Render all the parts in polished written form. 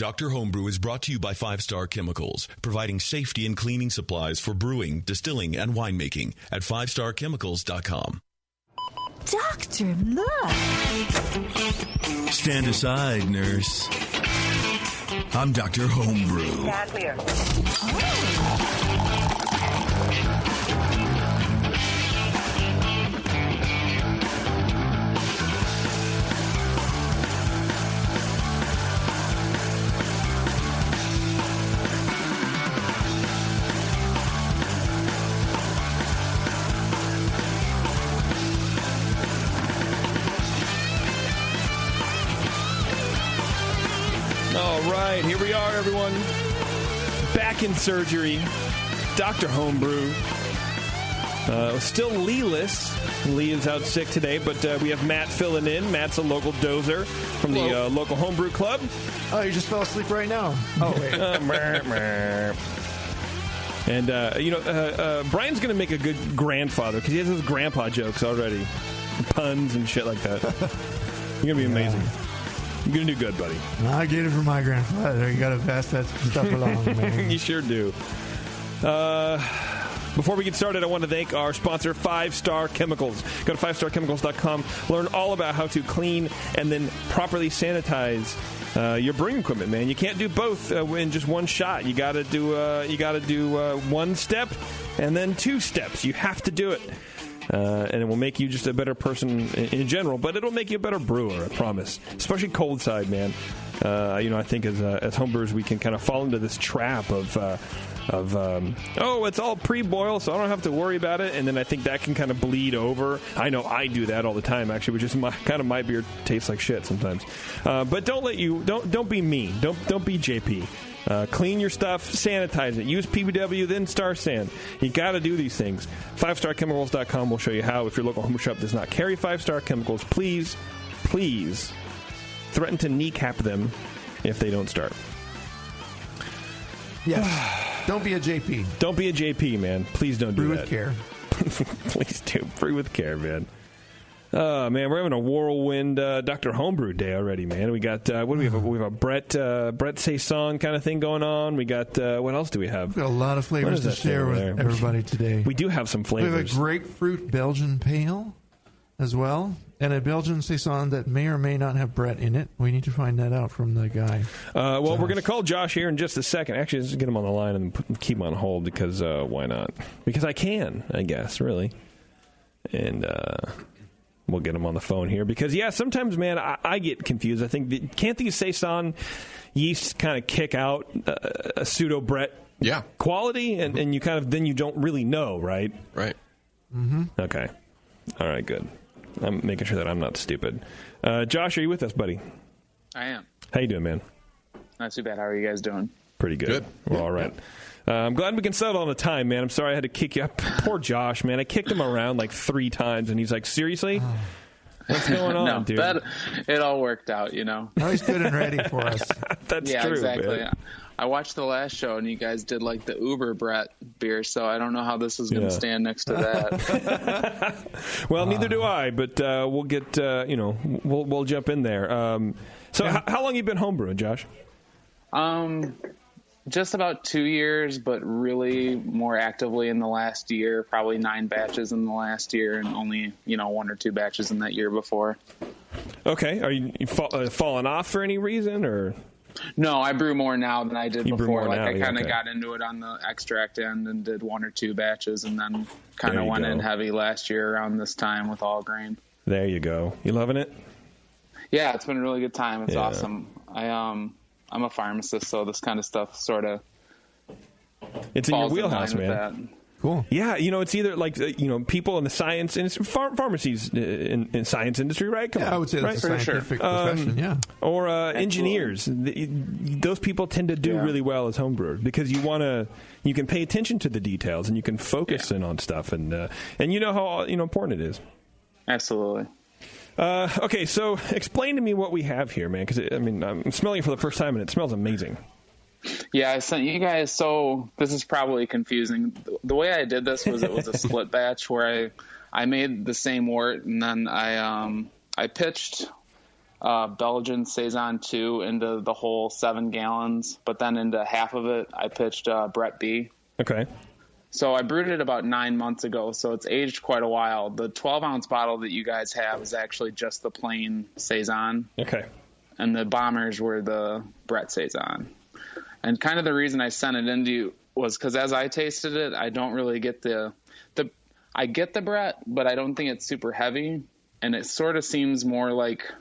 Dr. Homebrew is brought to you by 5 Star Chemicals, providing safety and cleaning supplies for brewing, distilling, and winemaking at 5starchemicals.com. Doctor, look! Stand aside, nurse. I'm Dr. Homebrew. Clear. All right, here we are, everyone. Back in surgery. Dr. Homebrew. Still Lee-less. Lee is out sick today, but we have Matt filling in. Matt's a local dozer from the local Homebrew Club. Oh, you just fell asleep right now. Oh, wait. And, Brian's going to make a good grandfather because he has those grandpa jokes already. Puns and shit like that. You're going to be amazing. You're going to do good, buddy. I get it from my grandfather. You got to pass that stuff along, man. You sure do. Before we get started, I want to thank our sponsor, 5 Star Chemicals. Go to 5starchemicals.com. Learn all about how to clean and then properly sanitize your brewing equipment, man. You can't do both in just one shot. You got to do one step and then 2 steps. You have to do it. And it will make you just a better person in general, but it'll make you a better brewer, I promise. Especially cold side, man. I think as homebrewers, we can kind of fall into this trap of it's all pre-boil, so I don't have to worry about it. And then I think that can kind of bleed over. I know I do that all the time, actually, which is my beer tastes like shit sometimes. But don't be me. Don't be JP. Clean your stuff, sanitize it. Use PBW, then Star San. You got to do these things. 5starchemicals.com will show you how. If your local home shop does not carry 5 Star Chemicals, please threaten to kneecap them if they don't start. Yes. Don't be a JP. Don't be a JP, man. Please don't do that. Brew with care. Please do. Brew with care, man. Man, we're having a whirlwind Dr. Homebrew day already, man. We got, what do we have? We have a Brett Saison kind of thing going on. We got, what else do we have? We've got a lot of flavors to share with everybody today. We do have some flavors. We have a grapefruit Belgian pale as well, and a Belgian Saison that may or may not have Brett in it. We need to find that out from the guy. Well, Josh. We're going to call Josh here in just a second. Actually, let's get him on the line and keep him on hold because why not? Because I can, I guess, really. And, we'll get him on the phone here because, sometimes, man, I get confused. I think, can't these Saison yeasts kind of kick out a pseudo-Brett quality? And you kind of, then you don't really know, right? Right. Mm-hmm. Okay. All right, good. I'm making sure that I'm not stupid. Josh, are you with us, buddy? I am. How you doing, man? Not too bad. How are you guys doing? Pretty good. We're all right. I'm glad we can settle on the time, man. I'm sorry I had to kick you up. Poor Josh, man. I kicked him around like 3 times, and he's like, seriously? What's going on, dude? It all worked out, you know. Oh, he's good and ready for us. That's true, exactly. man. I watched the last show, and you guys did like the Uber Brett beer, so I don't know how this is going to stand next to that. Well, neither do I, but we'll get, we'll jump in there. How long you been homebrewing, Josh? Just about 2 years, but really more actively in the last year. Probably 9 batches in the last year, and only 1 or 2 batches in that year before. Okay, are you falling off for any reason, or? No, I brew more now than I did before. Like I kind of okay. got into it on the extract end and did 1 or 2 batches, and then kind of went in heavy last year around this time with all grain. There you go. You loving it? Yeah, it's been a really good time. It's awesome. I'm a pharmacist, so this kind of stuff sort of it's in your wheelhouse, man. That. Cool. Yeah, it's either like people in the science industry, pharmacies in science industry, right? Come on, I would say that's a scientific profession, or engineers. Those people tend to do really well as homebrewers because you can pay attention to the details and you can focus in on stuff, and you know how important it is. Absolutely. Okay, so explain to me what we have here, man, because I'm smelling it for the first time and it smells amazing. Yeah, I sent you guys, so this is probably confusing. The way I did this was it was a split batch where I made the same wort, and then I pitched Belgian Saison 2 into the whole 7 gallons, but then into half of it, I pitched Brett B. Okay. So I brewed it about 9 months ago, so it's aged quite a while. The 12-ounce bottle that you guys have is actually just the plain Saison. Okay. And the bombers were the Brett Saison. And kind of the reason I sent it into you was because as I tasted it, I don't really get I get the Brett, but I don't think it's super heavy. And it sort of seems more like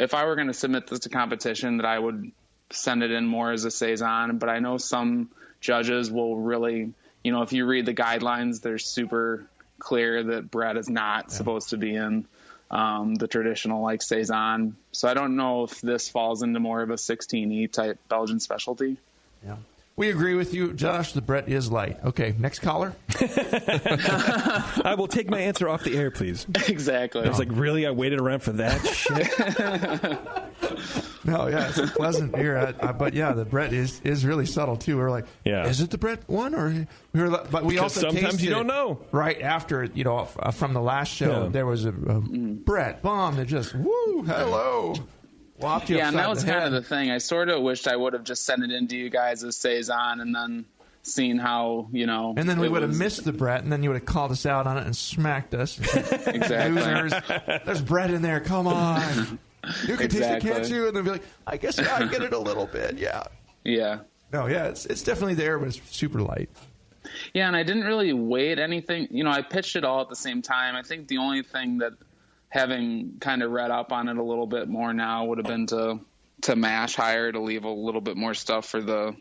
if I were going to submit this to competition that I would send it in more as a Saison. But I know some judges will really, if you read the guidelines, they're super clear that Brett is not supposed to be in the traditional like Saison. So I don't know if this falls into more of a 16E type Belgian specialty. Yeah. We agree with you, Josh. The Brett is light. Okay, next caller. I will take my answer off the air, please. Exactly. I was like, really? I waited around for that shit? No, yeah, it's a pleasant beer. But yeah, the Brett is really subtle too. We're like, is it the Brett one or? But we because also sometimes you don't know. Right after from the last show, there was a Brett bomb that just hello. Yeah, and that was kind of the thing. I sort of wished I would have just sent it into you guys as Saison and then seen how, And then we would have missed the Brett, and then you would have called us out on it and smacked us. Exactly. Losers. There's Brett in there. Come on. You can taste it, can't you? And they'll be like, I guess I get it a little bit. Yeah. Yeah. No, yeah, it's definitely there, but it's super light. Yeah, and I didn't really weight anything. I pitched it all at the same time. I think the only thing that having kind of read up on it a little bit more now would have been to mash higher to leave a little bit more stuff for the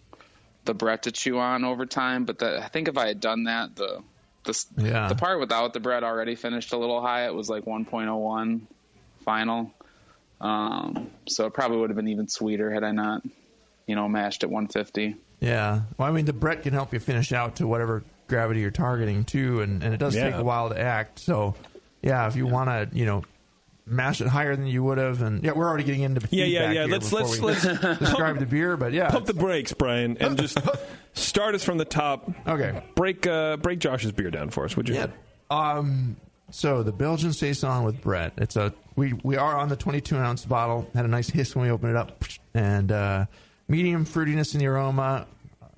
Brett to chew on over time. But I think if I had done that, the part without the Brett already finished a little high. It was like 1.01 final. So it probably would have been even sweeter had I not, mashed at 150. Yeah. Well, I mean, the Brett can help you finish out to whatever gravity you're targeting too, and it does take a while to act. So yeah, if you want to, mash it higher than you would have, and we're already getting into feedback here Let's describe the beer, but pump the brakes, Brian, and just start us from the top. Okay, break Josh's beer down for us, would you? Yeah. So the Belgian Saison with Brett. It's we are on the 22-ounce bottle. Had a nice hiss when we opened it up, and medium fruitiness in the aroma,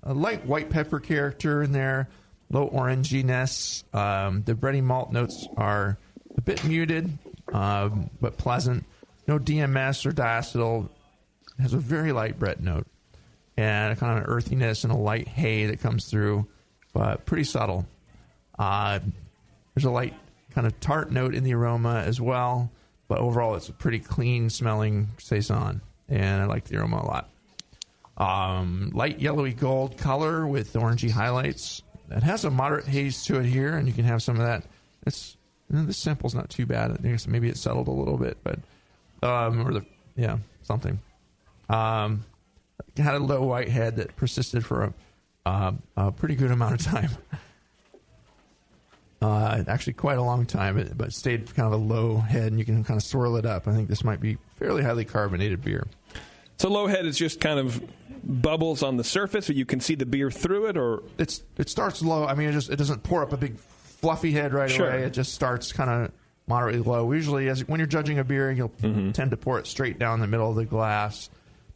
a light white pepper character in there, low oranginess. The bready malt notes are a bit muted, but pleasant. No DMS or diacetyl. It has a very light Brett note and kind of an earthiness and a light hay that comes through, but pretty subtle. There's a light kind of tart note in the aroma as well, but overall it's a pretty clean smelling Saison, and I like the aroma a lot. Light yellowy gold color with orangey highlights. It has a moderate haze to it here, and you can have some of that. The sample's not too bad. I guess maybe it settled a little bit, but something. Had a low white head that persisted for a pretty good amount of time. Actually, quite a long time, but stayed kind of a low head, and you can kind of swirl it up. I think this might be fairly highly carbonated beer. So low head is just kind of bubbles on the surface, or you can see the beer through it, or it starts low. I mean, it doesn't pour up a big fluffy head right away. It just starts kind of moderately low. Usually, when you're judging a beer, you'll tend to pour it straight down the middle of the glass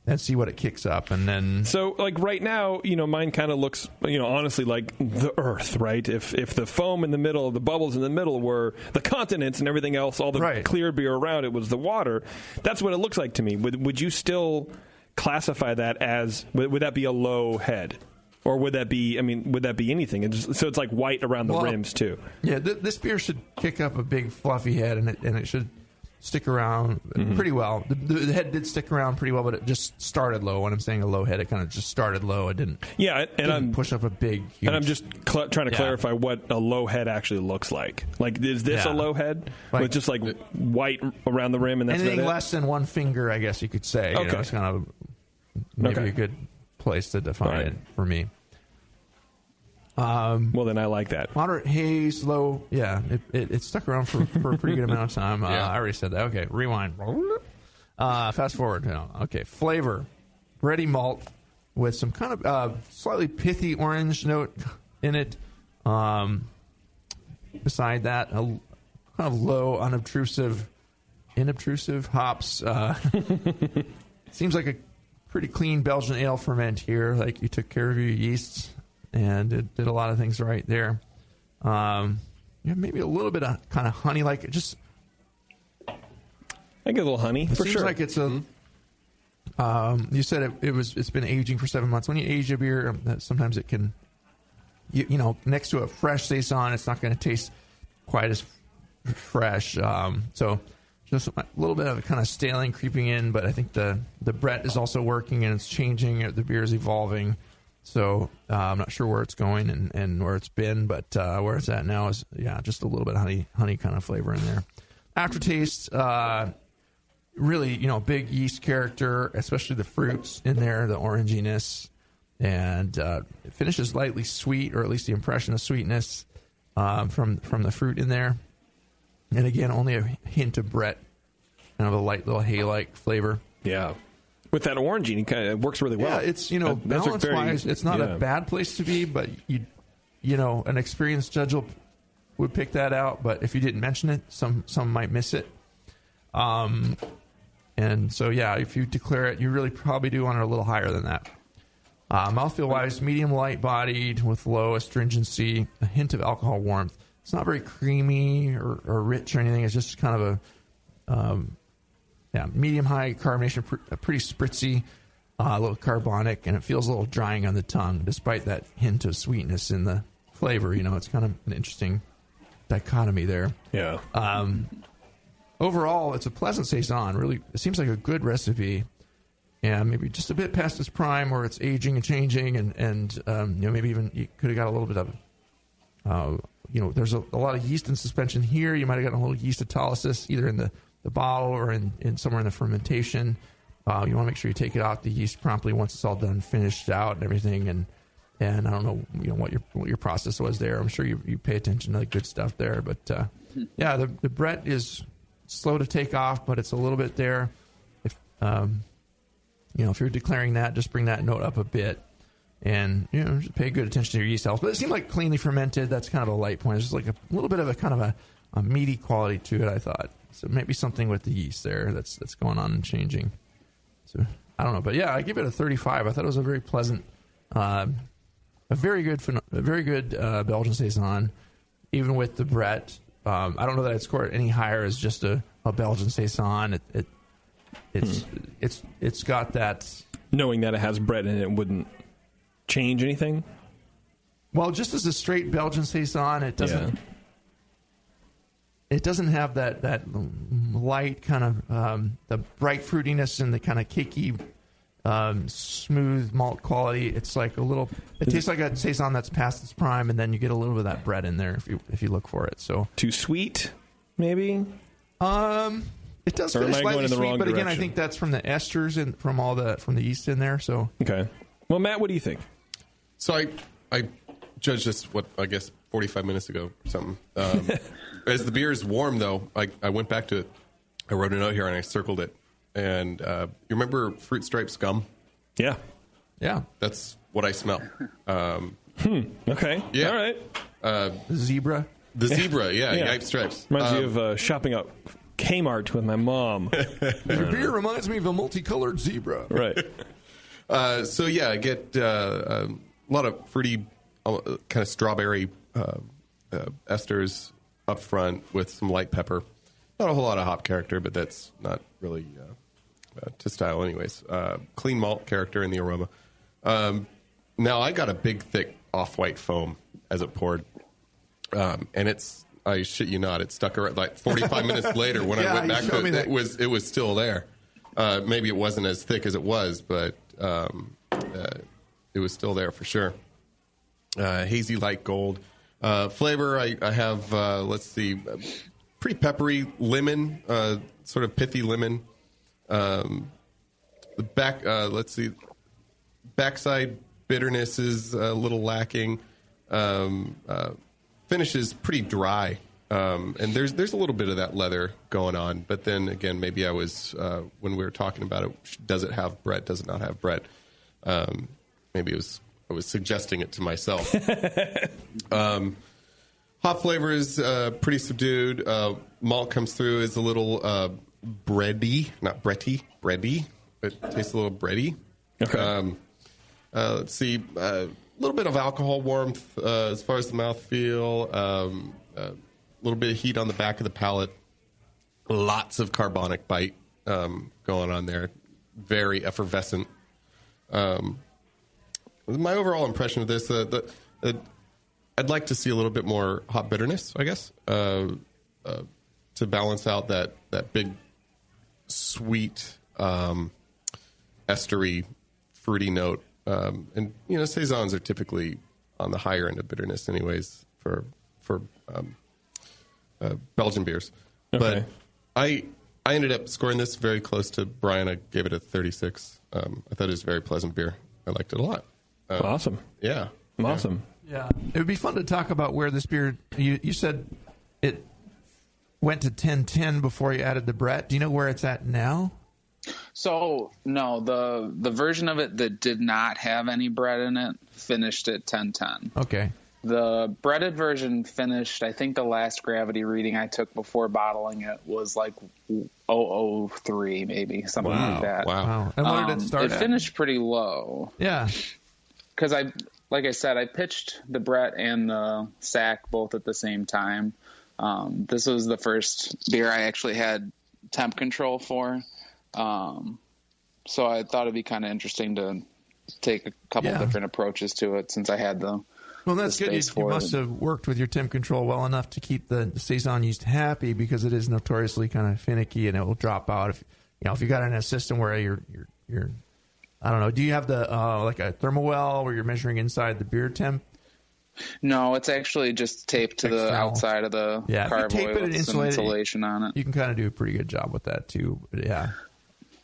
and see what it kicks up, and then. So, like right now, mine kind of looks, honestly, like the Earth, right? If the foam in the middle, the bubbles in the middle were the continents, and everything else, all the clear beer around it was the water. That's what it looks like to me. Would you still classify that as? Would that be a low head? Or would that be anything? So it's like white around the rims, too. Yeah, this beer should kick up a big fluffy head, and it should stick around pretty well. The head did stick around pretty well, but it just started low. When I'm saying a low head, it kind of just started low. It didn't I'm push up a big, huge... And I'm just trying to clarify what a low head actually looks like. Like, is this a low head? With just like white around the rim, and that's anything about it? Less than one finger, I guess you could say. Okay. It's kind of maybe a good place to define it for me. Well, then I like that. Moderate haze, low. Yeah, it stuck around for a pretty good amount of time. I already said that. Okay, rewind. Fast forward now. Okay, flavor. Bready malt with some kind of slightly pithy orange note in it. Beside that, a kind of low, unobtrusive inobtrusive hops. Seems like a pretty clean Belgian ale ferment here. Like you took care of your yeasts and it did a lot of things right there. Maybe a little bit of kind of honey, like it just. I get a little honey It for seems sure. like it's a. You said it's been aging for 7 months. When you age a beer, sometimes it can. You know, next to a fresh saison, it's not going to taste quite as fresh. So just a little bit of kind of staling creeping in, but I think the Brett is also working and it's changing. The beer is evolving. So I'm not sure where it's going and where it's been, but where it's at now is, just a little bit of honey kind of flavor in there. Aftertaste, really, big yeast character, especially the fruits in there, the oranginess. And it finishes lightly sweet, or at least the impression of sweetness from the fruit in there. And again, only a hint of Brett, kind of a light little hay-like flavor. Yeah. With that orangey, it works really well. Yeah, it's, balance-wise, it's not a bad place to be, but, an experienced judge would pick that out. But if you didn't mention it, some might miss it. And so, if you declare it, you really probably do want it a little higher than that. Mouthfeel-wise, medium light-bodied with low astringency, a hint of alcohol warmth. It's not very creamy or rich or anything. It's just kind of a medium-high carbonation, pretty spritzy, a little carbonic, and it feels a little drying on the tongue, despite that hint of sweetness in the flavor. It's kind of an interesting dichotomy there. Yeah. Overall, it's a pleasant saison. Really, it seems like a good recipe. Yeah, maybe just a bit past its prime, where it's aging and changing, and maybe even you could have got a little bit of, there's a lot of yeast in suspension here. You might have gotten a little yeast autolysis either in the bottle or in somewhere in the fermentation. You want to make sure you take it out the yeast promptly once it's all done, finished out, and everything. And I don't know, what your process was there. I'm sure you pay attention to the good stuff there. But the Brett is slow to take off, but it's a little bit there. If you're declaring that, just bring that note up a bit, and just pay good attention to your yeast health. But it seemed like cleanly fermented. That's kind of a light point. It's just like a little bit of a kind of a meaty quality to it, I thought. So maybe something with the yeast there that's going on and changing. So I don't know, but I give it a 35. I thought it was a very pleasant, a very good Belgian saison, even with the Brett. I don't know that I'd score it any higher as just a Belgian saison. It's got that. Knowing that it has Brett in it wouldn't change anything? Well, just as a straight Belgian saison, it doesn't. Yeah. It doesn't have that light kind of the bright fruitiness and the kind of cakey, smooth malt quality. It's like a little. It tastes like a saison that's past its prime, and then you get a little bit of that Brett in there if you look for it. So too sweet, maybe. It does finish slightly sweet, but again, I think that's from the esters and from the yeast in there. So okay. Well, Matt, what do you think? So I judged this 45 minutes ago or something. As the beer is warm, though, I went back to it. I wrote a note here and I circled it. And you remember Fruit Stripes gum? Yeah. That's what I smell. Okay. Yeah. All right. Zebra. The zebra. Yeah. Yipe Stripes. Reminds me of shopping at Kmart with my mom. Your beer reminds me of a multicolored zebra. Right. I get a lot of fruity, kind of strawberry esters up front with some light pepper. Not a whole lot of hop character, but that's not really to style anyways. Clean malt character in the aroma. Now I got a big, thick off-white foam as it poured. And it's, I shit you not, it stuck around like 45 minutes later when I went back to it, it was still there. Maybe it wasn't as thick as it was, but it was still there for sure. Hazy light gold. Flavor, I have, pretty peppery lemon, sort of pithy lemon. Backside bitterness is a little lacking. Finish is pretty dry. And there's a little bit of that leather going on. But then again, maybe I was, when we were talking about it, does it have Brett? Does it not have Brett? Maybe I was suggesting it to myself. Hop flavor is pretty subdued. Malt comes through is a little bready, not bretty, bready. It tastes a little bready. Okay. Let's see, a little bit of alcohol warmth as far as the mouthfeel, a little bit of heat on the back of the palate, lots of carbonic bite going on there, very effervescent. My overall impression of this, I'd like to see a little bit more hop bitterness, I guess, to balance out that big, sweet, estery, fruity note. And saisons are typically on the higher end of bitterness, anyways, for Belgian beers. Okay. But I ended up scoring this very close to Brian. I gave it a 36. I thought it was a very pleasant beer. I liked it a lot. Awesome. Yeah. Awesome. Yeah. It would be fun to talk about where this beer, you said it went to 10-10 before you added the Brett. Do you know where it's at now? So, no, the version of it that did not have any bread in it finished at 10-10. Okay. The breaded version finished, I think the last gravity reading I took before bottling it was like 003, maybe, something like that. Wow. And what did it start It at? finished pretty low. Yeah. Because like I said, I pitched the Brett and the Sack both at the same time. This was the first beer I actually had temp control for. So I thought it'd be kind of interesting to take a couple different approaches to it since I had the Well, that's good. You must have worked with your temp control well enough to keep the Saison yeast happy, because it is notoriously kind of finicky and it will drop out if you got it in a system where you're I don't know. Do you have the like a thermal well where you're measuring inside the beer temp? No, it's actually just taped to the outside of the carboy with some insulation on it. You can kind of do a pretty good job with that too. But yeah.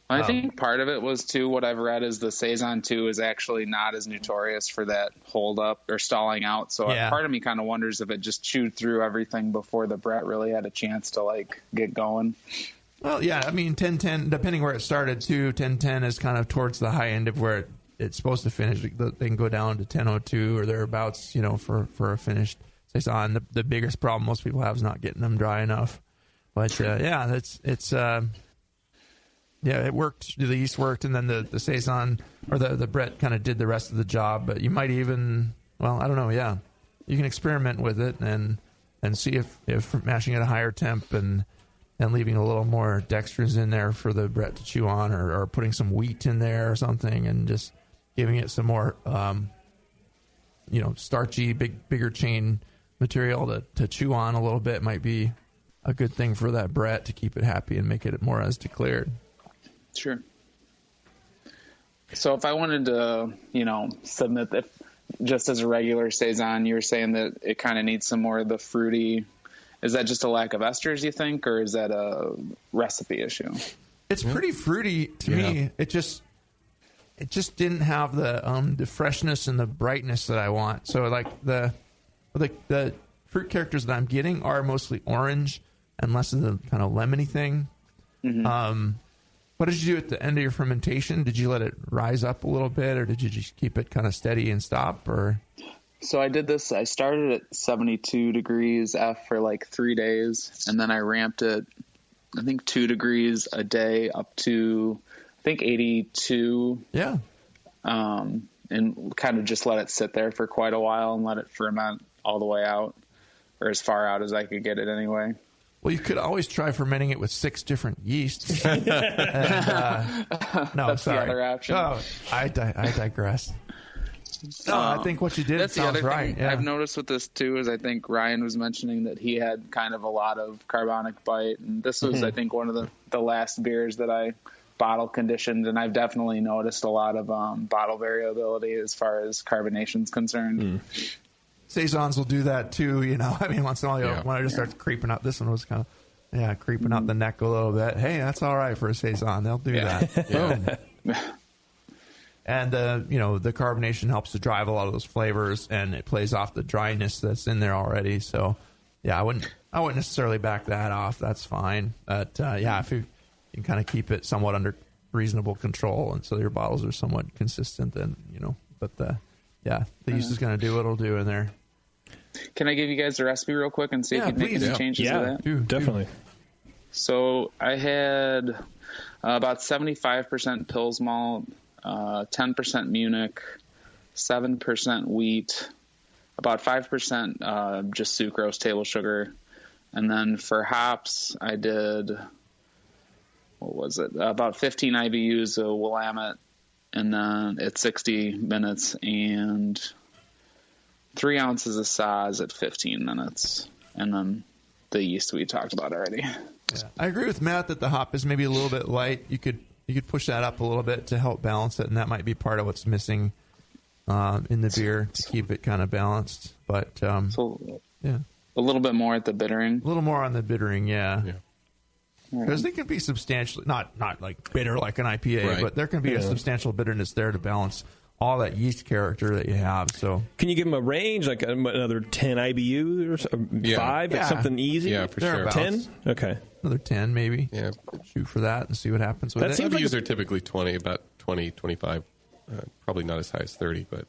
I think part of it was, too, what I've read is the Saison 2 is actually not as notorious for that hold up or stalling out. So part of me kind of wonders if it just chewed through everything before the Brett really had a chance to, get going. Well, yeah, I mean, 10-10, depending where it started, too, 10-10 is kind of towards the high end of where it's supposed to finish. They can go down to 10-02 or thereabouts, for a finished Saison. The biggest problem most people have is not getting them dry enough. But, yeah, it worked. The yeast worked, and then the Saison or the Brett kind of did the rest of the job. But you might even, I don't know. Yeah, you can experiment with it and see if mashing at a higher temp and leaving a little more dextrose in there for the Brett to chew on, or putting some wheat in there or something, and just giving it some more, starchy, bigger chain material to chew on a little bit might be a good thing for that Brett to keep it happy and make it more as declared. Sure. So if I wanted to, submit just as a regular Saison, you're saying that it kind of needs some more of the fruity. Is that just a lack of esters, you think, or is that a recipe issue? It's pretty fruity to me. It just didn't have the freshness and the brightness that I want. So the fruit characters that I'm getting are mostly orange and less of the kind of lemony thing. Mm-hmm. What did you do at the end of your fermentation? Did you let it rise up a little bit, or did you just keep it kind of steady and stop? Or so I did this. I started at 72 degrees F for 3 days, and then I ramped it, I think 2 degrees a day up to, I think 82. Yeah. And kind of just let it sit there for quite a while and let it ferment all the way out, or as far out as I could get it anyway. Well, you could always try fermenting it with 6 different yeasts. No, that's sorry. the other option. Oh, I digress. No, I think what you did that's sounds the other right. thing Yeah. I've noticed with this too is I think Ryan was mentioning that he had kind of a lot of carbonic bite, and this was I think one of the last beers that I bottle conditioned, and I've definitely noticed a lot of bottle variability as far as carbonation's concerned. Saisons will do that too, I mean, once in a while, when it just starts creeping up, this one was kind of, creeping up the neck a little bit. Hey, that's all right for a Saison. They'll do that. Boom. And, the carbonation helps to drive a lot of those flavors, and it plays off the dryness that's in there already. So, I wouldn't necessarily back that off. That's fine. But, if you can kind of keep it somewhat under reasonable control, and so your bottles are somewhat consistent, then, but the yeast is going to do what it'll do in there. Can I give you guys the recipe real quick and see if you can make any changes to that? Definitely. So I had about 75% Pils malt, 10% Munich, 7% wheat, about 5% just sucrose, table sugar. And then for hops, I did, about 15 IBUs of Willamette, and then at 60 minutes, and 3 ounces of Saaz at 15 minutes. And then the yeast we talked about already. Yeah. I agree with Matt that the hop is maybe a little bit light. You could push that up a little bit to help balance it, and that might be part of what's missing in the beer to keep it kind of balanced. But yeah, a little bit more at the bittering. A little more on the bittering, yeah. Yeah. Because they can be substantially not like bitter like an IPA, right. but there can be a substantial bitterness there to balance all that yeast character that you have. So, can you give them a range, like another 10 IBU or 5, like something easy? Yeah, for sure. 10? Okay. Another 10 maybe. Yeah. Shoot for that and see what happens with it. IBUs are typically 20, about 20, 25. Probably not as high as 30, but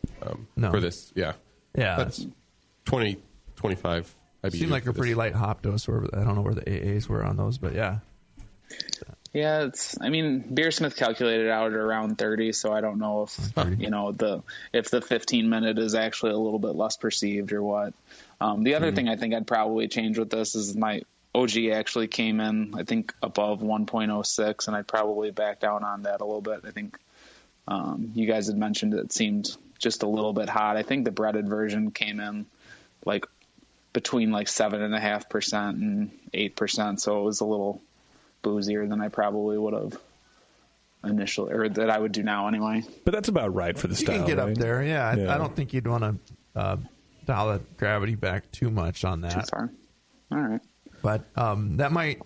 for this, yeah. That's 20, 25 IBUs. Seemed like a pretty light hop dose. Or I don't know where the AAs were on those, but yeah. Yeah, Beersmith calculated out at around 30, so I don't know if if the 15-minute is actually a little bit less perceived or what. The other thing I think I'd probably change with this is my OG actually came in, I think, above 1.06, and I'd probably back down on that a little bit. I think you guys had mentioned it seemed just a little bit hot. I think the breaded version came in like between like 7.5% and 8%, so it was a little boozier than I probably would have initially, or that I would do now anyway. But that's about right for the style. You can get right? up there, yeah. I don't think you'd want to dial the gravity back too much on that. Too far. All right. But that might,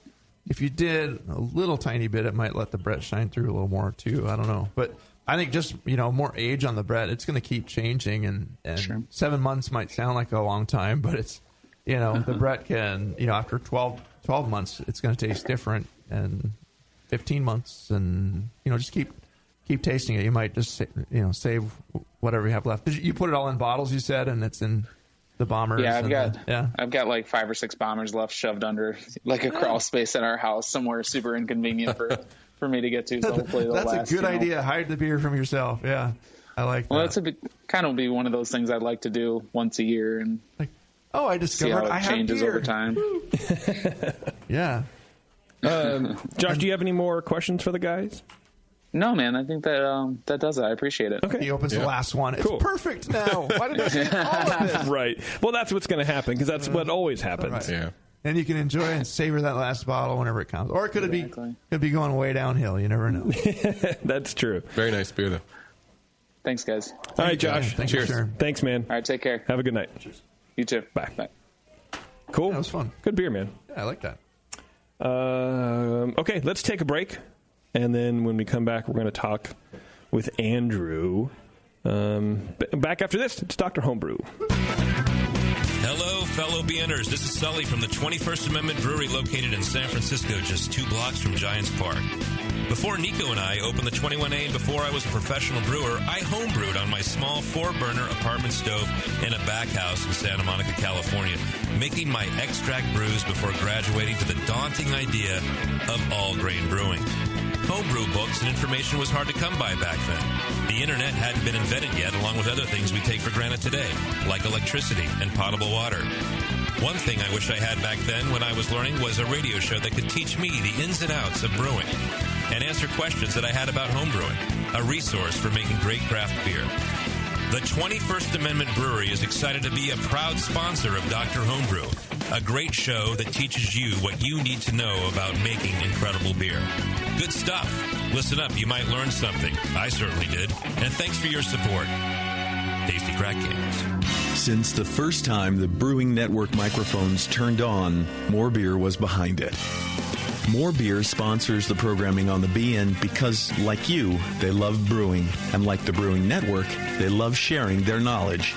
if you did a little tiny bit, it might let the Brett shine through a little more too. I don't know. But I think just, more age on the Brett, it's going to keep changing. And sure. 7 months might sound like a long time, but it's, the Brett can, after 12 months, it's going to taste different. And 15 months, and just keep tasting it. You might just save whatever you have left. You put it all in bottles, you said, and it's in the bombers. Yeah, I've got like 5 or 6 bombers left shoved under like a crawl space in our house somewhere super inconvenient for me to get to. So hopefully they'll last. That's a good idea. Hide the beer from yourself. Yeah, I like that. Well, that's kind of be one of those things I'd like to do once a year and I discovered see how it changes over time. Yeah. Josh, do you have any more questions for the guys? No, man. I think that does it. I appreciate it. Okay. He opens the last one. Cool. It's perfect now. Why didn't I say all of this? Right. Well, that's what's going to happen because that's what always happens. Right. Yeah. And you can enjoy and savor that last bottle whenever it comes. Or it could be going way downhill. You never know. That's true. Very nice beer, though. Thanks, guys. All right, Josh. Cheers. Thanks, man. All right, take care. Have a good night. Cheers. You too. Bye. Bye. Cool. That was fun. Good beer, man. Yeah, I like that. Okay, let's take a break. And then when we come back, we're going to talk with Andrew. Back after this, it's Dr. Homebrew. Hello, fellow BNers. This is Sully from the 21st Amendment Brewery located in San Francisco, just 2 blocks from Giants Park. Before Nico and I opened the 21A and before I was a professional brewer, I homebrewed on my small 4-burner apartment stove in a back house in Santa Monica, California, making my extract brews before graduating to the daunting idea of all-grain brewing. Homebrew books and information was hard to come by back then. The internet hadn't been invented yet, along with other things we take for granted today, like electricity and potable water. One thing I wish I had back then when I was learning was a radio show that could teach me the ins and outs of brewing and answer questions that I had about homebrewing, a resource for making great craft beer. The 21st Amendment Brewery is excited to be a proud sponsor of Dr. Homebrew, a great show that teaches you what you need to know about making incredible beer. Good stuff. Listen up, you might learn something. I certainly did. And thanks for your support. Tasty Crack Kings. Since the first time the Brewing Network microphones turned on, More Beer was behind it. More Beer sponsors the programming on the BN because, like you, they love brewing. And like the Brewing Network, they love sharing their knowledge.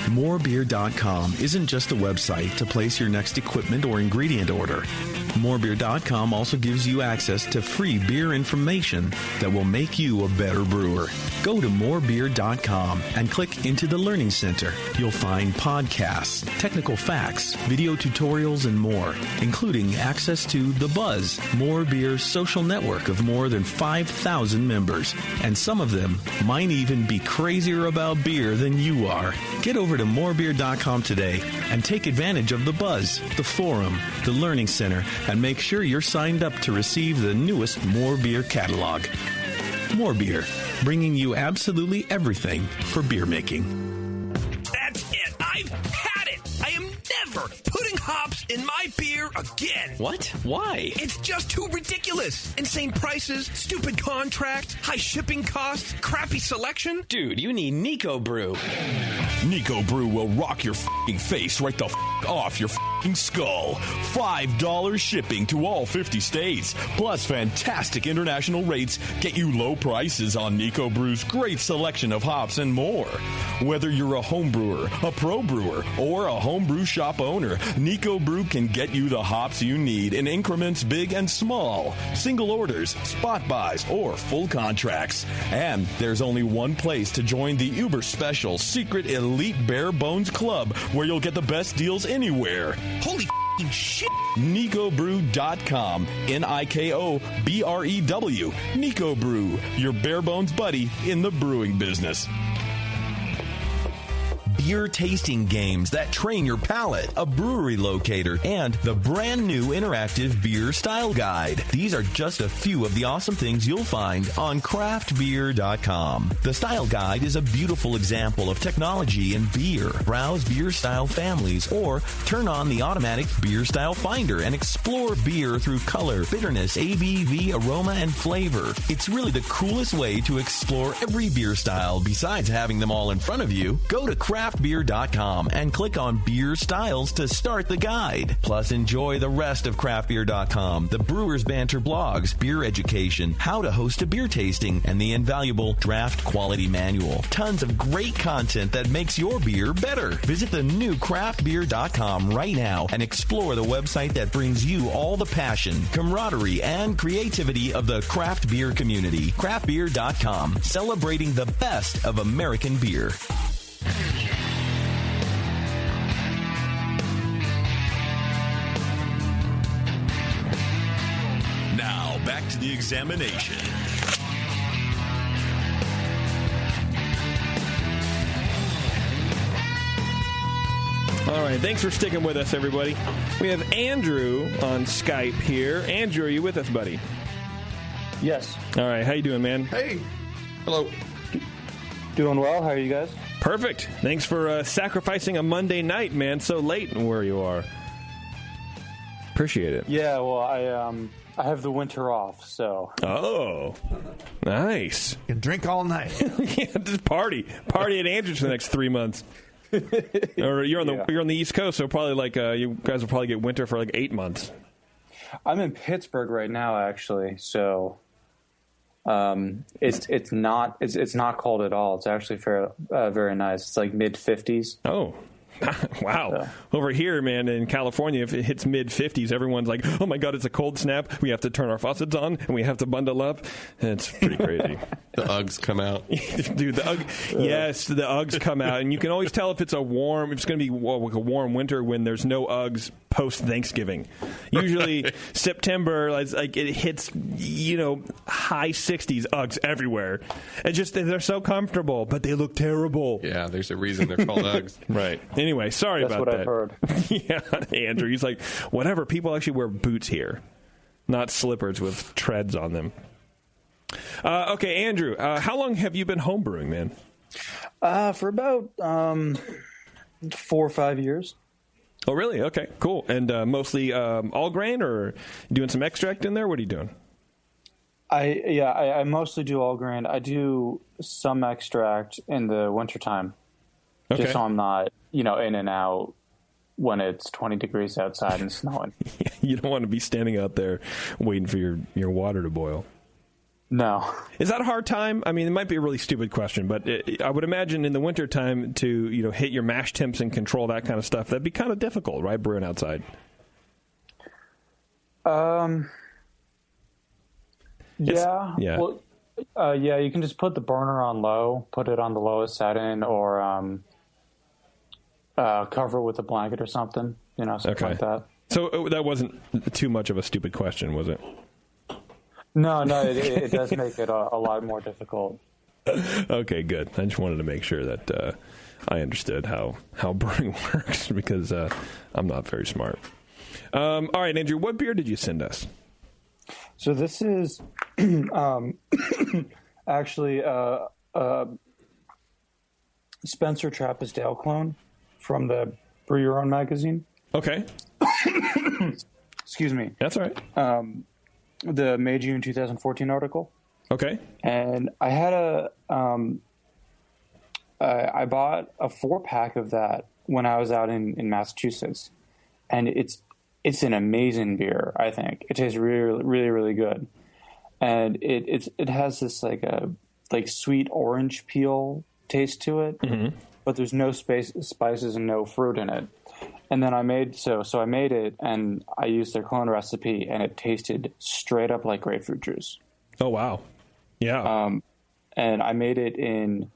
Morebeer.com isn't just a website to place your next equipment or ingredient order. Morebeer.com also gives you access to free beer information that will make you a better brewer. Go to morebeer.com and click into the Learning Center. You'll find podcasts, technical facts, video tutorials, and more, including access to The Buzz, More Beer's social network of more than 5,000 members. And some of them might even be crazier about beer than you are. Get over to morebeer.com today and take advantage of The Buzz, the forum, the Learning Center, and make sure you're signed up to receive the newest More Beer catalog. More Beer, bringing you absolutely everything for beer making. That's it. I've had it. I am never putting hops in my beer again. What? Why? It's just too ridiculous. Insane prices, stupid contracts, high shipping costs, crappy selection. Dude, you need Nico Brew. Nico Brew will rock your f***ing face right the f*** off your f***ing skull. $5 shipping to all 50 states. Plus fantastic international rates get you low prices on Nico Brew's great selection of hops and more. Whether you're a home brewer, a pro brewer, or a homebrew shop owner, Nico Brew can get you the hops you need in increments big and small. Single orders, spot buys, or full contracts. And there's only one place to join the uber special secret elite bare bones club where you'll get the best deals anywhere. Holy f***ing shit. NicoBrew.com. NIKOBREW. Nico Brew, your bare bones buddy in the brewing business. Beer tasting games that train your palate, a brewery locator, and the brand new interactive beer style guide. These are just a few of the awesome things you'll find on craftbeer.com. The style guide is a beautiful example of technology in beer. Browse beer style families or turn on the automatic beer style finder and explore beer through color, bitterness, ABV, aroma, and flavor. It's really the coolest way to explore every beer style besides having them all in front of you. Go to craftbeer.com and click on Beer Styles to start the guide. Plus, enjoy the rest of craftbeer.com, the Brewers Banter blogs, beer education, how to host a beer tasting, and the invaluable Draft Quality Manual. Tons of great content that makes your beer better. Visit the new craftbeer.com right now and explore the website that brings you all the passion, camaraderie, and creativity of the craft beer community. Craftbeer.com, celebrating the best of American beer. Now, back to the examination. All right, thanks for sticking with us, everybody. We have Andrew on Skype here. Andrew, are you with us, buddy? Yes. All right, how you doing, man? Hey. Hello. Doing well. How are you guys? Perfect. Thanks for sacrificing a Monday night, man, so late where you are. Appreciate it. Yeah, well, I have the winter off, so. Oh, nice. You can drink all night. Yeah, just party at Andrews for the next 3 months. Or you're on the East Coast, so probably like you guys will probably get winter for like 8 months. I'm in Pittsburgh right now, actually, so it's not cold at all. It's actually very nice. It's like mid-50s. Oh. Wow. So. Over here, man, in California, if it hits mid-50s, everyone's like, oh, my God, it's a cold snap. We have to turn our faucets on, and we have to bundle up. It's pretty crazy. The Uggs come out. Dude, the Uggs come out. And you can always tell if it's it's going to be like a warm winter when there's no Uggs post-Thanksgiving. Usually September, like it hits, high 60s, Uggs everywhere. And just, they're so comfortable, but they look terrible. Yeah, there's a reason they're called Uggs. Right. Anyway, sorry That's about what that. I've heard. Yeah, Andrew. He's like, whatever. People actually wear boots here, not slippers with treads on them. Okay, Andrew. How long have you been homebrewing, man? For about 4 or 5 years. Oh, really? Okay, cool. And mostly all grain, or doing some extract in there? What are you doing? I mostly do all grain. I do some extract in the wintertime. Okay. Just so I'm not, in and out when it's 20 degrees outside and snowing. You don't want to be standing out there waiting for your water to boil. No. Is that a hard time? I mean, it might be a really stupid question, but I would imagine in the wintertime to, hit your mash temps and control that kind of stuff, that'd be kind of difficult, right, brewing outside? Yeah. Yeah. Well, yeah, you can just put the burner on low, put it on the lowest setting, or cover it with a blanket or something, something like that. So that wasn't too much of a stupid question, was it? No, it does make it a lot more difficult. Okay, good. I just wanted to make sure that I understood how brewing works because I'm not very smart. All right, Andrew, what beer did you send us? So this is actually a Spencer Trappist Ale clone from the Brew Your Own magazine. Okay. Excuse me. That's all right. The May-June 2014 article. Okay. And I had I bought a 4-pack of that when I was out in Massachusetts, and it's an amazing beer. I think it tastes really, really, really good, and it has this like sweet orange peel taste to it, but there's no spices and no fruit in it. And then I made it, and I used their clone recipe, and it tasted straight up like grapefruit juice. Oh wow, yeah. And I made it in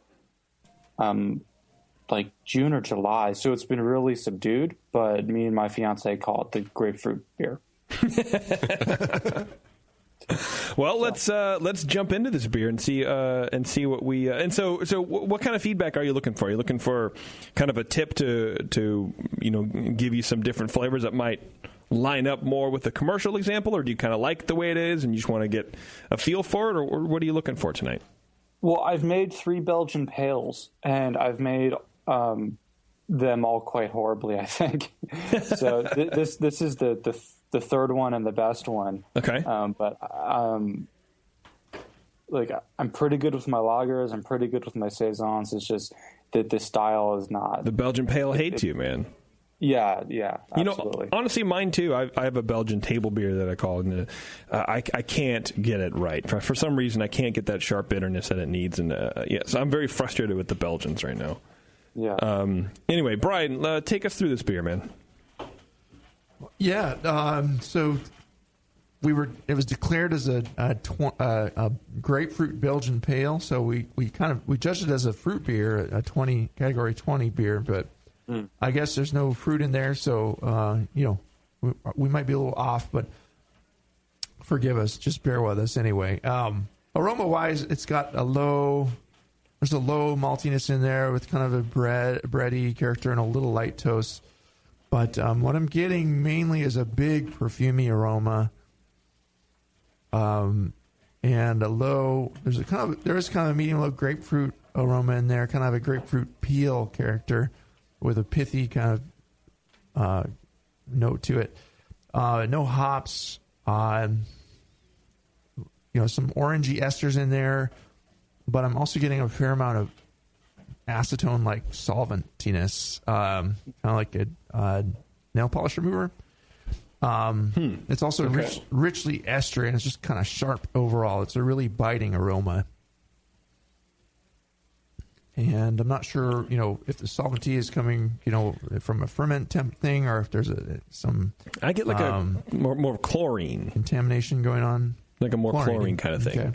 like June or July, so it's been really subdued. But me and my fiance call it the grapefruit beer. Well, let's jump into this beer and see what we so what kind of feedback are you looking for? Are you looking for kind of a tip to give you some different flavors that might line up more with the commercial example, or do you kind of like the way it is and you just want to get a feel for it, or what are you looking for tonight? Well, I've made 3 Belgian pales, and I've made them all quite horribly, I think. So this is the third one and the best one. Okay. But I'm pretty good with my lagers. I'm pretty good with my saisons. It's just that the style is not. The Belgian pale hates you, man. Yeah, absolutely. Honestly, mine too. I have a Belgian table beer that I call it, and I can't get it right. For some reason, I can't get that sharp bitterness that it needs, and so I'm very frustrated with the Belgians right now. Yeah. Anyway, Brian, take us through this beer, man. Yeah. So it was declared as a grapefruit Belgian pale. So we judged it as a fruit beer, a category 20 beer, but I guess there's no fruit in there. So we might be a little off, but forgive us. Just bear with us anyway. Aroma wise, it's got there's a low maltiness in there with kind of a bready character and a little light toast. But what I'm getting mainly is a big perfumey aroma, and there is kind of a medium low grapefruit aroma in there, kind of a grapefruit peel character with a pithy kind of note to it. No hops, some orangey esters in there, but I'm also getting a fair amount of acetone-like solventiness, kind of like a nail polish remover. It's also richly estery, and it's just kind of sharp overall. It's a really biting aroma. And I'm not sure, if the solventy is coming, from a ferment temp thing, or if there's some. I get like a more chlorine contamination going on, like a more chlorine kind of thing. Okay.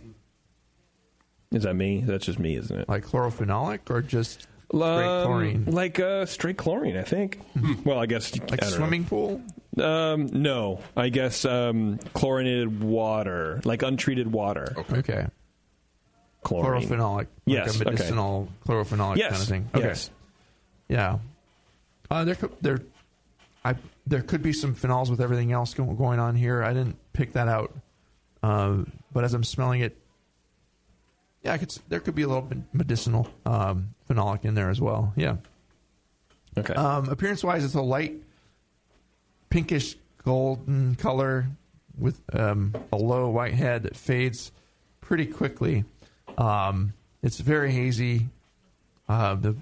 Is that me? That's just me, isn't it? Like chlorophenolic or just straight chlorine? Like straight chlorine, I think. Well, I guess like swimming pool. No, I guess chlorinated water, like untreated water. Okay. Chlorine. Chlorophenolic, yes, like a medicinal chlorophenolic kind of thing. Okay. Yes. Yeah. There could be some phenols with everything else going on here. I didn't pick that out, but as I'm smelling it, there could be a little bit medicinal phenolic in there as well. Yeah. Okay. Appearance wise, it's a light pinkish golden color with a low white head that fades pretty quickly. It's very hazy. The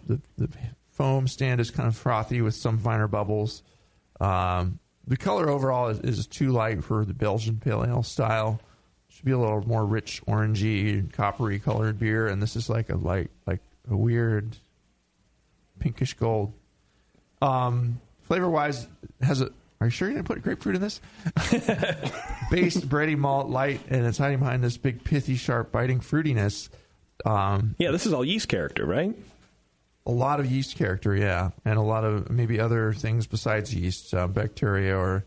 foam stand is kind of frothy with some finer bubbles. The color overall is too light for the Belgian Pale Ale style. Should be a little more rich, orangey, coppery colored beer, and this is like a weird pinkish gold. Flavor wise, has are you sure you didn't put grapefruit in this? Based bready malt, light, and it's hiding behind this big, pithy, sharp, biting fruitiness. This is all yeast character, right? A lot of yeast character, yeah. And a lot of maybe other things besides yeast, bacteria or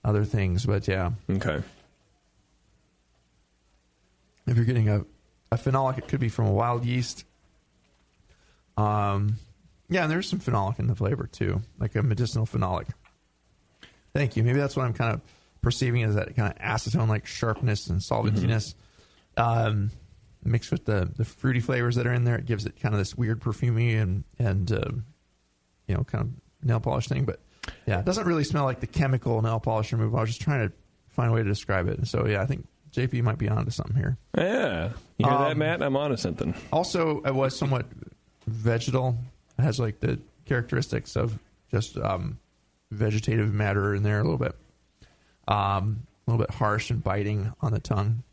other things. But, yeah. Okay. If you're getting a phenolic, it could be from a wild yeast. And there's some phenolic in the flavor, too, like a medicinal phenolic. Thank you. Maybe that's what I'm kind of perceiving as that kind of acetone-like sharpness and solventiness. Mixed with the fruity flavors that are in there, it gives it kind of this weird perfumey and kind of nail polish thing. But yeah, it doesn't really smell like the chemical nail polish removal. I was just trying to find a way to describe it. And so yeah, I think JP might be onto something here. Yeah, you hear that, Matt? I'm onto something. Also, it was somewhat vegetal. It has like the characteristics of just vegetative matter in there a little bit harsh and biting on the tongue.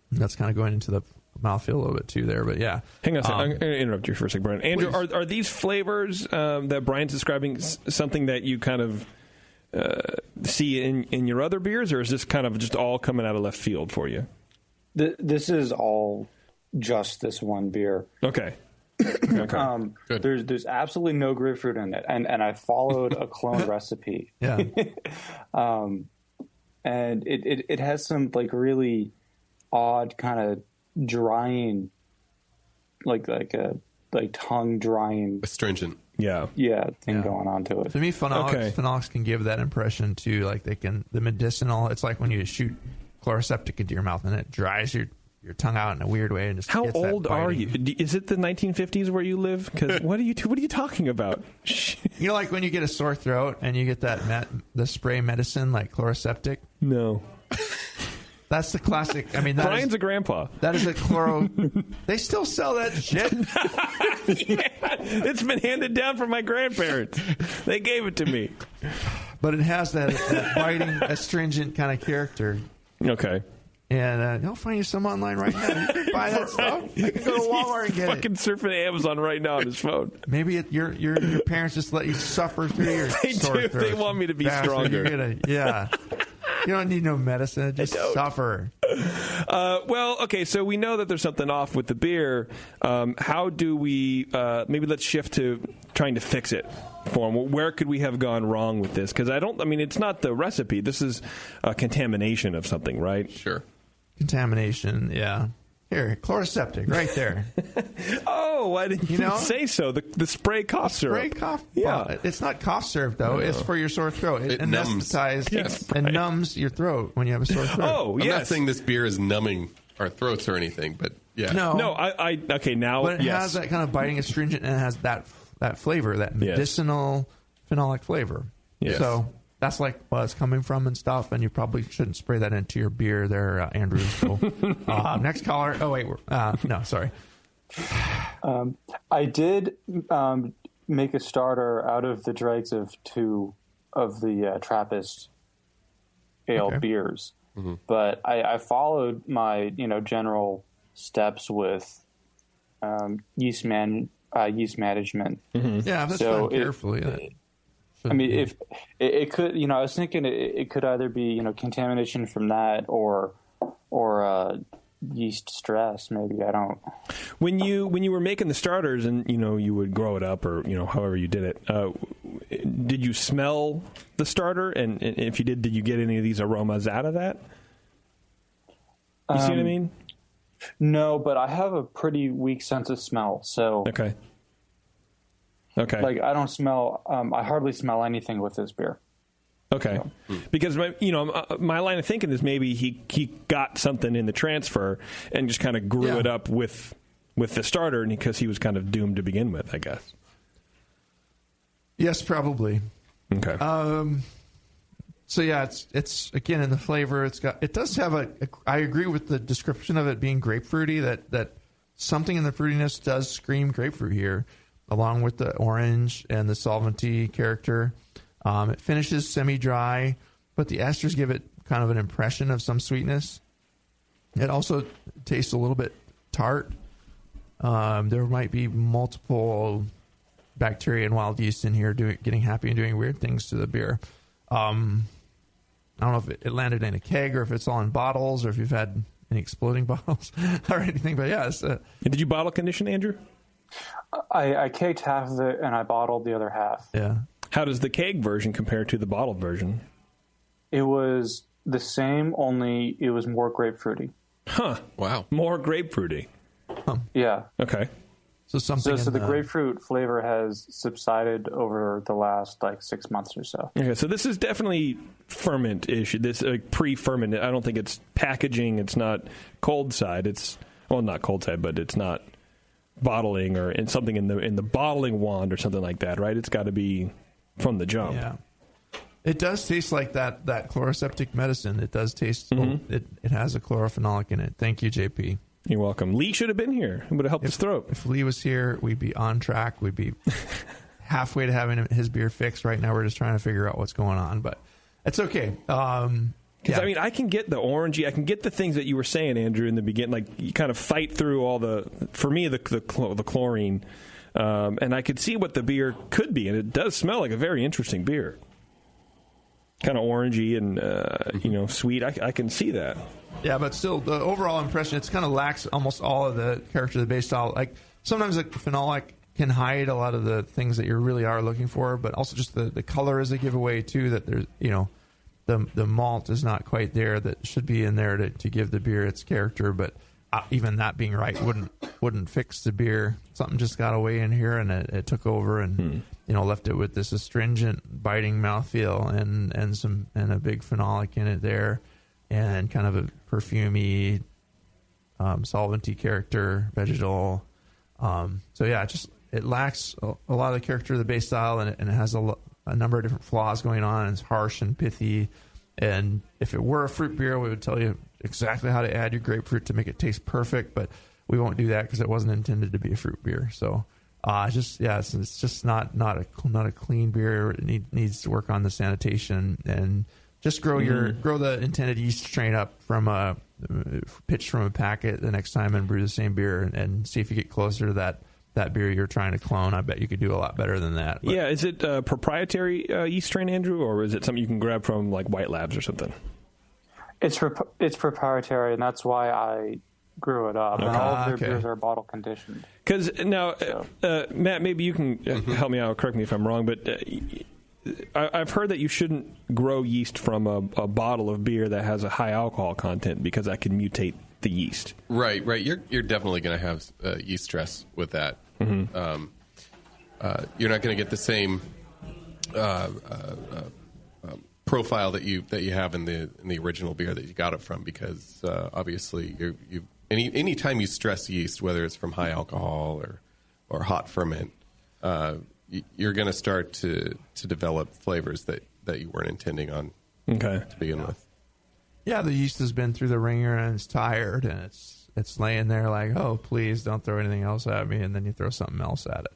And that's kind of going into the mouthfeel a little bit too there, but yeah. Hang on a second. I'm going to interrupt you for a second, Brian. Andrew, are these flavors that Brian's describing something that you kind of see in your other beers, or is this kind of just all coming out of left field for you? This is all just this one beer. Okay. There's absolutely no grapefruit in it, and I followed a clone recipe. Yeah. And it has some like really odd kind of drying, like tongue drying, astringent. Thing going on to it. To me, phenolics can give that impression too. Like the medicinal. It's like when you shoot chloroseptic into your mouth and it dries your tongue out in a weird way and just. How old are you? Is it the 1950s where you live? Because what are you talking about? You know, like when you get a sore throat and you get that the spray medicine like chloroseptic. No. That's the classic. I mean, Brian's a grandpa. That is a chloro. They still sell that shit. It's been handed down from my grandparents. They gave it to me. But it has that biting, astringent kind of character. Okay. And you'll find you some online right now. You can buy that stuff. You can go to Walmart and get it. Fucking surfing Amazon right now on his phone. Maybe your parents just let you suffer through your sore throat. They want me to be stronger. Yeah. You don't need no medicine. Just suffer. Okay, so we know that there's something off with the beer. How do we, maybe let's shift to trying to fix it for him. Where could we have gone wrong with this? Because it's not the recipe. This is a contamination of something, right? Sure. Contamination, yeah. Here, chloroseptic, right there. Oh, why didn't you say so? The spray cough syrup. Spray cough? Yeah. Well, it's not cough syrup, though. No. It's for your sore throat. It anesthetizes and numbs your throat when you have a sore throat. Oh, yes. I'm not saying this beer is numbing our throats or anything, but yeah. No, okay, now, but it has that kind of biting astringent, and it has that flavor, that medicinal phenolic flavor. Yes. So that's like what it's coming from and stuff, and you probably shouldn't spray that into your beer there, Andrew. So, next caller. Oh, wait. No, sorry. I did make a starter out of the dregs of two of the Trappist ale beers, but I followed my general steps with yeast management. Yeah, that's done carefully. I mean, if it could, I was thinking it could either be, contamination from that or yeast stress. Maybe I don't. When you were making the starters and you would grow it up or however you did it, did you smell the starter? And if you did you get any of these aromas out of that? You see what I mean? No, but I have a pretty weak sense of smell. So okay. Like I don't smell. I hardly smell anything with this beer. Okay, because my line of thinking is maybe he got something in the transfer and just kind of grew it up with the starter, and because he was kind of doomed to begin with, I guess. Yes, probably. Okay. So yeah, it's again in the flavor. It does have I agree with the description of it being grapefruity. That something in the fruitiness does scream grapefruit here, along with the orange and the solventy character. It finishes semi-dry, but the esters give it kind of an impression of some sweetness. It also tastes a little bit tart. There might be multiple bacteria and wild yeast in here getting happy and doing weird things to the beer. I don't know if it landed in a keg or if it's all in bottles or if you've had any exploding bottles or anything. But yeah. Did you bottle condition, Andrew? I caged half of it and I bottled the other half. Yeah. How does the keg version compare to the bottled version? It was the same, only it was more grapefruity. Huh. Wow. More grapefruity. Yeah. Okay. So the grapefruit flavor has subsided over the last 6 months or so. Okay, so this is definitely ferment-ish. This pre-ferment. I don't think it's packaging. It's not cold side. It's not cold side, but it's not bottling or something in the bottling wand or something like that, right? It's got to be from the jump. Yeah. It does taste like that chloroseptic medicine. It does taste. It has a chlorophenolic in it. Thank you, JP. You're welcome. Lee should have been here. It would have helped his throat. If Lee was here, we'd be on track. We'd be halfway to having his beer fixed. Right now, we're just trying to figure out what's going on, but it's okay. Because I mean, I can get the orangey, I can get the things that you were saying, Andrew, in the beginning. Like you kind of fight through all the chlorine, and I could see what the beer could be, and it does smell like a very interesting beer. Kind of orangey and sweet. I can see that. Yeah, but still, the overall impression, it's kind of lacks almost all of the character of the base style. Like sometimes a phenolic can hide a lot of the things that you really are looking for, but also just the color is a giveaway too. That there's the malt is not quite there that should be in there to give the beer its character. But even that being right wouldn't fix the beer. Something just got away in here and it took over and left it with this astringent, biting mouthfeel and a big phenolic in it there. And kind of a perfumey, solventy character, vegetal. So yeah, it lacks a lot of the character of the base style, and it has a number of different flaws going on. And it's harsh and pithy. And if it were a fruit beer, we would tell you exactly how to add your grapefruit to make it taste perfect. But we won't do that because it wasn't intended to be a fruit beer. So it's just not a clean beer. It needs to work on the sanitation and. Just grow the intended yeast strain up from pitch from a packet the next time and brew the same beer and see if you get closer to that beer you're trying to clone. I bet you could do a lot better than that. But. Yeah, is it proprietary yeast strain, Andrew, or is it something you can grab from like White Labs or something? It's proprietary, and that's why I grew it up. And all of their beers are bottle conditioned. Because now, Matt, maybe you can help me out. Correct me if I'm wrong, but. I've heard that you shouldn't grow yeast from a bottle of beer that has a high alcohol content because that can mutate the yeast. Right. You're definitely going to have yeast stress with that. Mm-hmm. You're not going to get the same profile that you have in the original beer that you got it from because obviously any time you stress yeast, whether it's from high alcohol or hot ferment. You're going to start to develop flavors that you weren't intending on to begin with. Yeah, the yeast has been through the ringer and it's tired and it's laying there like, oh, please don't throw anything else at me, and then you throw something else at it.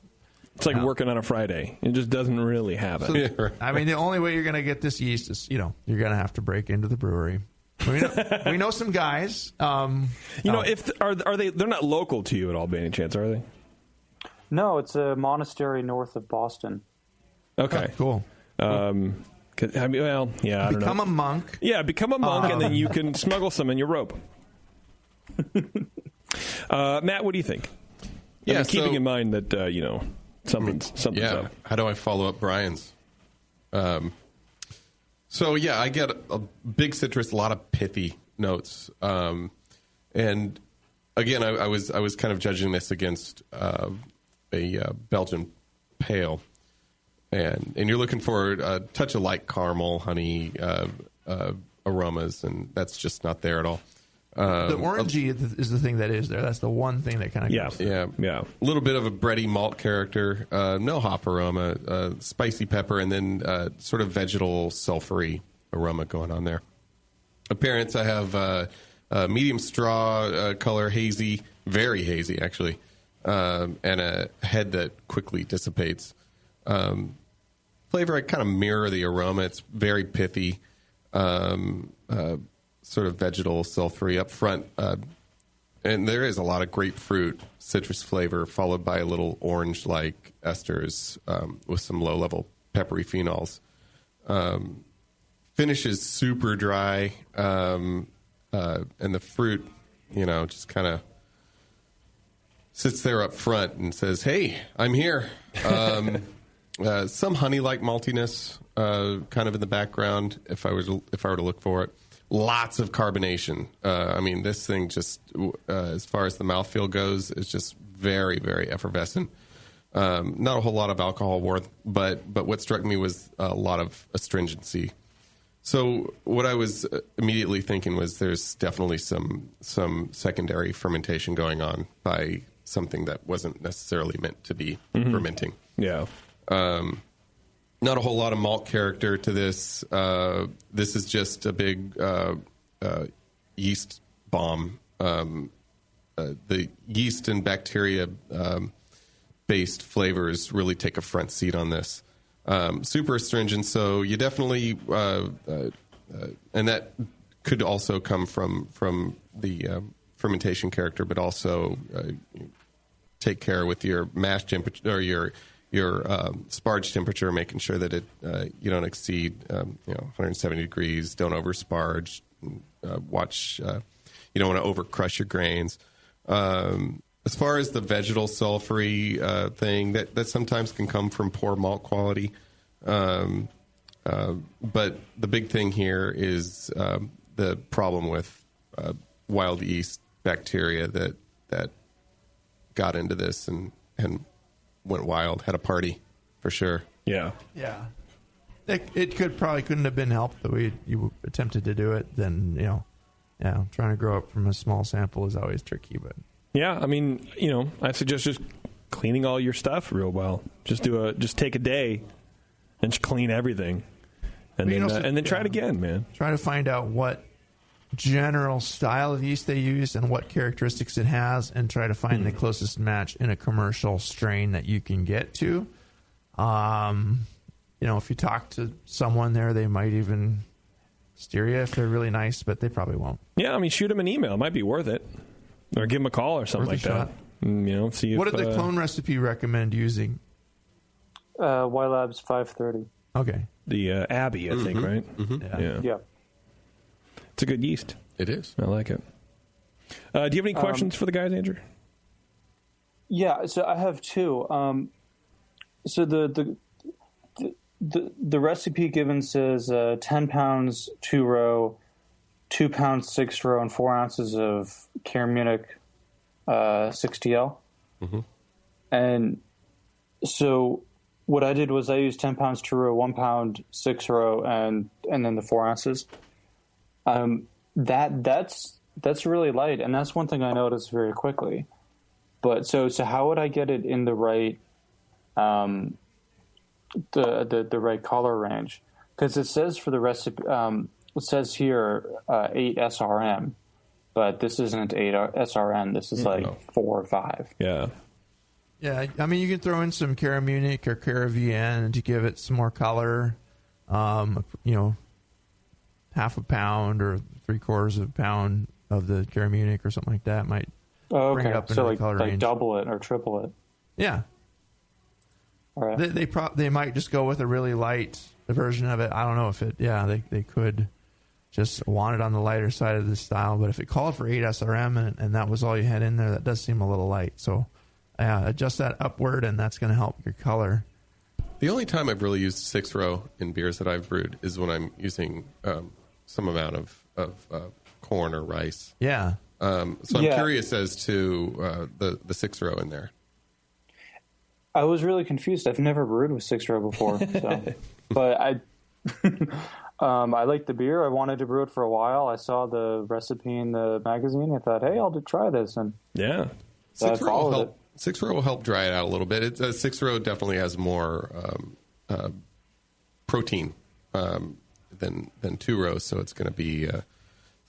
It's like working on a Friday. It just doesn't really happen. So, I mean, the only way you're going to get this yeast is, you're going to have to break into the brewery. We know some guys. If are they? They're not local to you at all, by any chance, are they? No, it's a monastery north of Boston. Okay, cool. I don't know. Become a monk. Yeah, become a monk, and then you can smuggle some in your robe. Matt, what do you think? Yeah, keeping in mind that something's up. How do I follow up Brian's? I get a big citrus, a lot of pithy notes, and again, I was kind of judging this against a Belgian pale, and you're looking for a touch of light caramel, honey aromas, and that's just not there at all. The orangey is the thing that is there. That's the one thing that kind of goes there. Yeah. A little bit of a bready malt character, no hop aroma, spicy pepper, and then sort of vegetal sulfury aroma going on there. Appearance, I have medium straw color, hazy, very hazy actually, and a head that quickly dissipates. Flavor, I kind of mirror the aroma. It's very pithy, sort of vegetal, sulfury up front. And there is a lot of grapefruit citrus flavor, followed by a little orange-like esters with some low-level peppery phenols. finish is super dry, and the fruit, just kind of sits there up front and says, "Hey, I'm here." Some honey-like maltiness, kind of in the background, if I were to look for it. Lots of carbonation. This thing just, as far as the mouthfeel goes, is just very, very effervescent. Not a whole lot of alcohol worth, but what struck me was a lot of astringency. So what I was immediately thinking was there's definitely some secondary fermentation going on by something that wasn't necessarily meant to be fermenting. Yeah. Not a whole lot of malt character to this. This is just a big yeast bomb. The yeast and bacteria based flavors really take a front seat on this. Super astringent, so you definitely, and that could also come from the fermentation character, but also take care with your mash temperature or your sparge temperature, making sure that you don't exceed 170 degrees. Don't over sparge. Watch. You don't want to over crush your grains. As far as the vegetal sulfury thing, that sometimes can come from poor malt quality. But the big thing here is the problem with wild yeast bacteria that got into this and went wild, had a party for sure. Yeah. It couldn't have been helped that you attempted to do it. Then trying to grow up from a small sample is always tricky. But yeah, I suggest just cleaning all your stuff real well. Just take a day and just clean everything, and then try it again, man. Try to find out what general style of yeast they use and what characteristics it has, and try to find the closest match in a commercial strain that you can get to. If you talk to someone there, they might even steer you if they're really nice, but they probably won't. Yeah, shoot them an email. It might be worth it. Or give them a call or something like that. See if, what did the clone recipe recommend using? Y-Labs 530. Okay. The Abbey, I think, right? Mm-hmm. Yeah. It's a good yeast. It is. I like it. Do you have any questions for the guys, Andrew? Yeah, so I have two. So the recipe given says 10 pounds 2-row, 2 pounds 6-row, and 4 ounces of Care Munich 6TL. Mm-hmm. And so what I did was I used 10 pounds 2-row, 1 pound 6-row, and then the 4 ounces. That's really light, and that's one thing I noticed very quickly. But so how would I get it in the right the right color range? Because it says for the recipe, it says here 8 SRM, but this isn't 8 SRM. This is like 4 or 5. Yeah. Yeah, you can throw in some Cara Munich or Cara VN to give it some more color. Half a pound or 3/4 of a pound of the Cara Munich or something like that might bring it up into the color range. Double it or triple it. Yeah. All right. They might just go with a really light version of it. I don't know if it. Yeah, they could just want it on the lighter side of the style. But if it called for 8 SRM and that was all you had in there, that does seem a little light. So adjust that upward, and that's going to help your color. The only time I've really used 6-row in beers that I've brewed is when I'm using some amount of corn or rice. Yeah. So I'm curious as to the 6-row in there. I was really confused. I've never brewed with 6-row before, but I liked the beer. I wanted to brew it for a while. I saw the recipe in the magazine. I thought, hey, I'll try this, and 6-row will help dry it out a little bit. 6-row definitely has more protein than 2-row, so it's going to be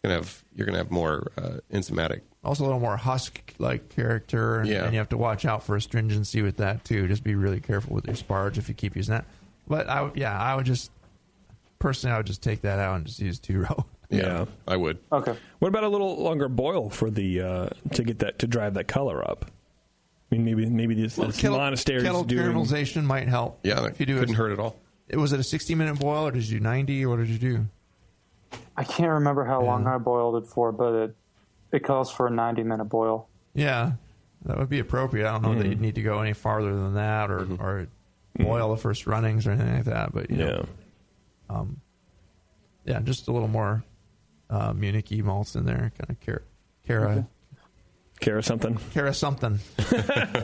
you're going to have more enzymatic. Also a little more husk-like character, and you have to watch out for astringency with that too. Just be really careful with your sparge if you keep using that. But I would just take that out and just use 2-row. Yeah, I would. Okay. What about a little longer boil for the to drive that color up? Maybe this monastery kettle caramelization might help. Yeah, if you do couldn't hurt at all. Was it a 60-minute boil, or did you do 90, or what did you do? I can't remember how long I boiled it for, but it calls for a 90-minute boil. Yeah, that would be appropriate. I don't know that you'd need to go any farther than that, or boil the first runnings or anything like that. But you know, just a little more Munich-y malts in there, kind of Cara something.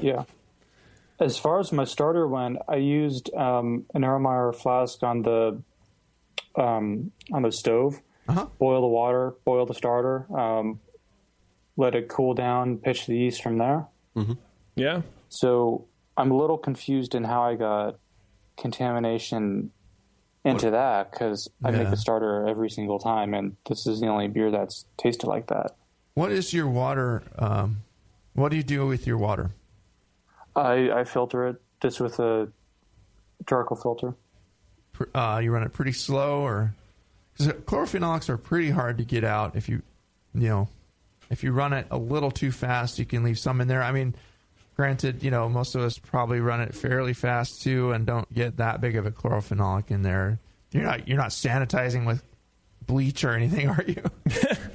Yeah. As far as my starter went, I used an Erlenmeyer flask on the stove. Boil the water, boil the starter, let it cool down, pitch the yeast from there. Yeah. So I'm a little confused in how I got contamination into that, because I make the starter every single time, and this is the only beer that's tasted like that. What is your water? What do you do with your water? I filter it just with a charcoal filter. You run it pretty slow, or because chlorophenolics are pretty hard to get out. If you run it a little too fast, you can leave some in there. I mean, granted, most of us probably run it fairly fast too, and don't get that big of a chlorophenolic in there. You're not sanitizing with bleach or anything, are you?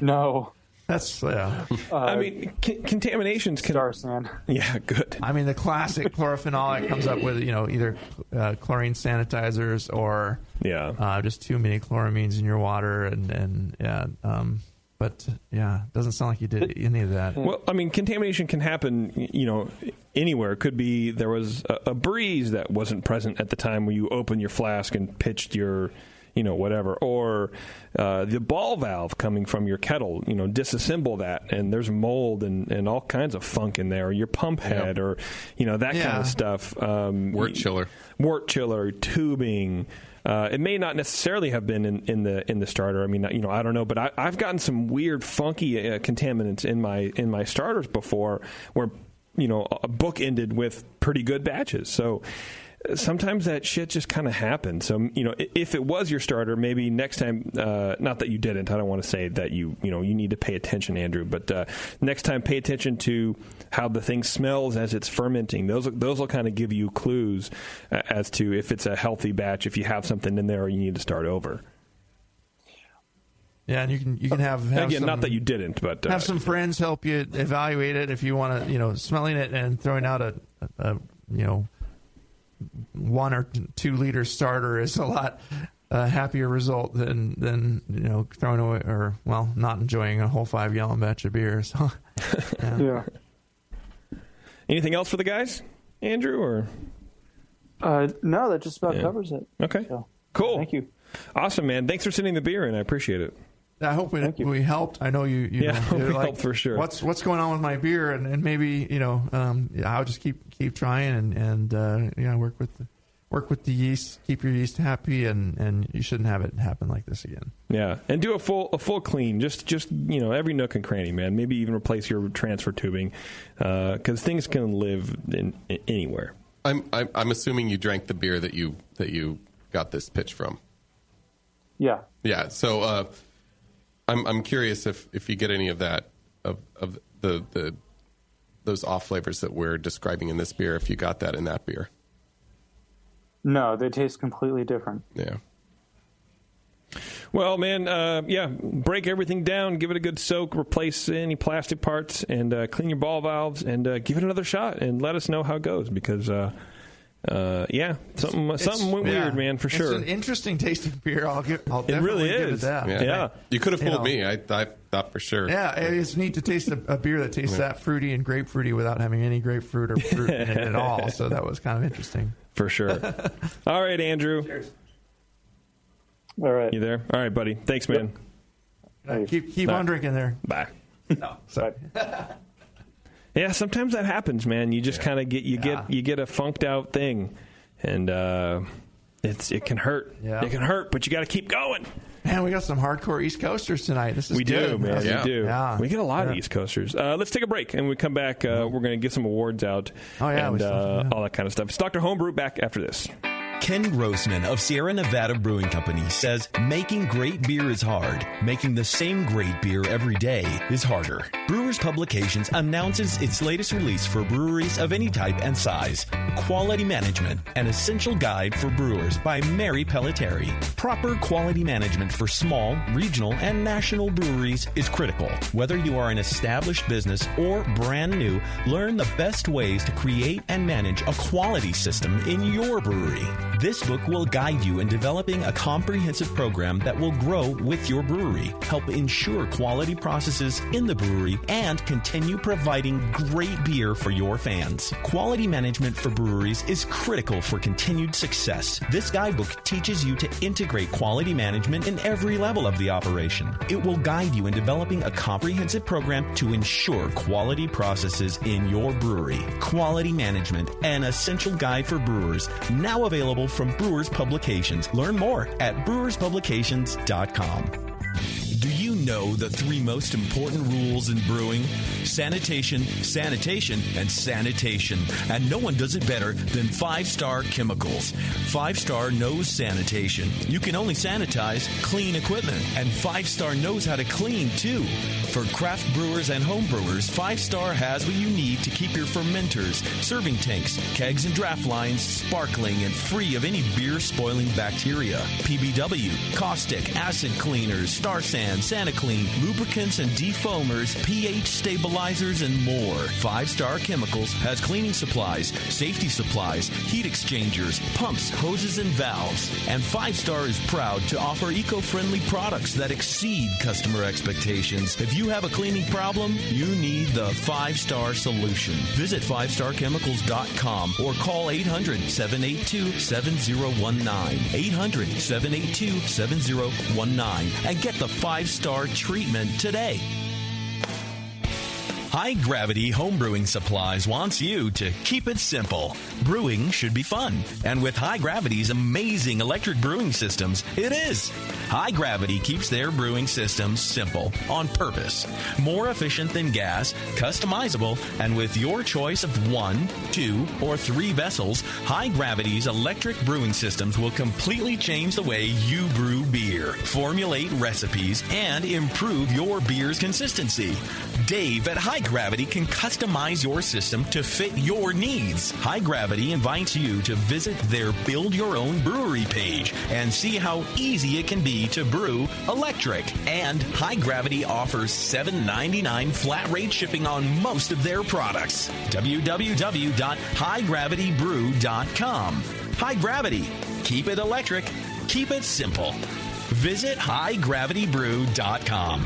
No. That's I mean, contaminations can. Arsen. Yeah, good. I mean, the classic chlorophenolic comes up with either chlorine sanitizers or just too many chloramines in your water, but it doesn't sound like you did any of that. Well, I mean, contamination can happen, anywhere. It could be there was a breeze that wasn't present at the time when you opened your flask and pitched your. Whatever, or the ball valve coming from your kettle, disassemble that, and there's mold and all kinds of funk in there, or your pump head, or that kind of stuff. Wort chiller, tubing. It may not necessarily have been in the starter. I mean, I don't know, but I've gotten some weird, funky contaminants in my starters before, where a book ended with pretty good batches. So. Sometimes that shit just kind of happens. So, if it was your starter, maybe next time, not that you didn't, I don't want to say that you need to pay attention, Andrew, but next time pay attention to how the thing smells as it's fermenting. Those will kind of give you clues as to if it's a healthy batch, if you have something in there or you need to start over. Yeah, and you can have again, some, not that you didn't, but have some friends help you evaluate it if you want to, smelling it and throwing out a 1 or 2 liter starter is a lot happier result than throwing away or not enjoying a whole 5 gallon batch of beer. So yeah. Anything else for the guys, Andrew? Or no, that just about covers it. Okay, so, cool. Thank you. Awesome, man. Thanks for sending the beer in. I appreciate it. I hope we helped. I know you. We helped for sure. What's going on with my beer, and maybe I'll just keep trying and work with the yeast, keep your yeast happy, and you shouldn't have it happen like this again. Yeah, and do a full clean, just every nook and cranny, man. Maybe even replace your transfer tubing, because things can live in anywhere. I'm assuming you drank the beer that you got this pitch from. Yeah. Yeah. So. I'm curious if you get any of that of the those off flavors that we're describing in this beer. If you got that in that beer, no, they taste completely different. Yeah. Well, man, break everything down, give it a good soak, replace any plastic parts, and clean your ball valves, and give it another shot, and let us know how it goes because. Something went weird, man, for sure. It's an interesting tasting beer. I'll definitely it really give is. it that. Yeah. You could have fooled me. I thought for sure. Yeah, it's neat to taste a beer that tastes that fruity and grapefruity without having any grapefruit or fruit in it at all. So that was kind of interesting. For sure. All right, Andrew. Cheers. All right. You there? All right, buddy. Thanks, man. Keep on drinking there. Bye. No, sorry. Yeah, sometimes that happens, man. You just kind of get a funked out thing, and it can hurt. Yeah. It can hurt, but you got to keep going. Man, we got some hardcore East Coasters tonight. This is we good. do, man. Yeah. We do. Yeah. We get a lot of East Coasters. Let's take a break, and when we come back, we're going to get some awards out. Oh, yeah, and all that kind of stuff. It's Dr. Homebrew back after this. Ken Grossman of Sierra Nevada Brewing Company says making great beer is hard. Making the same great beer every day is harder. Brewers Publications announces its latest release for breweries of any type and size. Quality Management, an essential guide for brewers by Mary Pelletieri. Proper quality management for small, regional, and national breweries is critical. Whether you are an established business or brand new, learn the best ways to create and manage a quality system in your brewery. This book will guide you in developing a comprehensive program that will grow with your brewery, help ensure quality processes in the brewery, and continue providing great beer for your fans. Quality management for breweries is critical for continued success. This guidebook teaches you to integrate quality management in every level of the operation. It will guide you in developing a comprehensive program to ensure quality processes in your brewery. Quality Management, an essential guide for brewers, now available from Brewers Publications. Learn more at brewerspublications.com. Do you know the 3 most important rules in brewing? Sanitation, sanitation, and sanitation. And no one does it better than 5-Star Chemicals. 5-Star knows sanitation. You can only sanitize clean equipment. And 5-Star knows how to clean, too. For craft brewers and home brewers, 5-Star has what you need to keep your fermenters, serving tanks, kegs, and draft lines sparkling and free of any beer-spoiling bacteria. PBW, caustic, acid cleaners, Star San, SaniClean, lubricants and defoamers, pH stabilizers, and more. 5-Star Chemicals has cleaning supplies, safety supplies, heat exchangers, pumps, hoses, and valves. And 5-Star is proud to offer eco-friendly products that exceed customer expectations. If you have a cleaning problem, you need the 5-Star solution. Visit 5starchemicals.com or call 800-782-7019. 800-782-7019 and get the 5-Star treatment today. High Gravity Homebrewing Supplies wants you to keep it simple. Brewing should be fun. And with High Gravity's amazing electric brewing systems, it is. High Gravity keeps their brewing systems simple on purpose. More efficient than gas, customizable, and with your choice of 1, 2, or 3 vessels, High Gravity's electric brewing systems will completely change the way you brew beer, formulate recipes, and improve your beer's consistency. Dave at High Gravity can customize your system to fit your needs. High Gravity invites you to visit their Build Your Own Brewery page and see how easy it can be to brew electric. And High Gravity offers $7.99 flat rate shipping on most of their products. www.highgravitybrew.com. High Gravity. Keep it electric. Keep it simple. Visit highgravitybrew.com.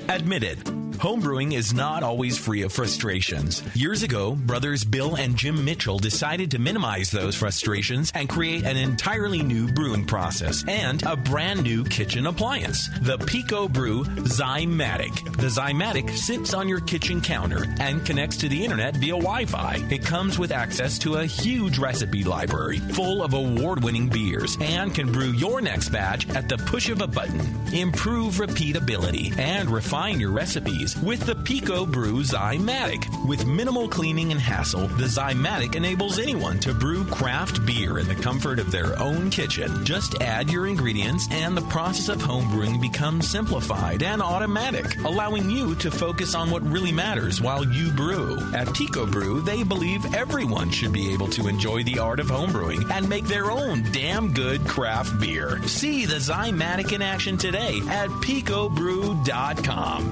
Admit it. Homebrewing is not always free of frustrations. Years ago, brothers Bill and Jim Mitchell decided to minimize those frustrations and create an entirely new brewing process and a brand new kitchen appliance, the Pico Brew Zymatic. The Zymatic sits on your kitchen counter and connects to the internet via Wi-Fi. It comes with access to a huge recipe library full of award-winning beers and can brew your next batch at the push of a button. Improve repeatability and refine your recipes with the Pico Brew Zymatic. With minimal cleaning and hassle, the Zymatic enables anyone to brew craft beer in the comfort of their own kitchen. Just add your ingredients and the process of homebrewing becomes simplified and automatic, allowing you to focus on what really matters while you brew. At Pico Brew, they believe everyone should be able to enjoy the art of homebrewing and make their own damn good craft beer. See the Zymatic in action today at picobrew.com.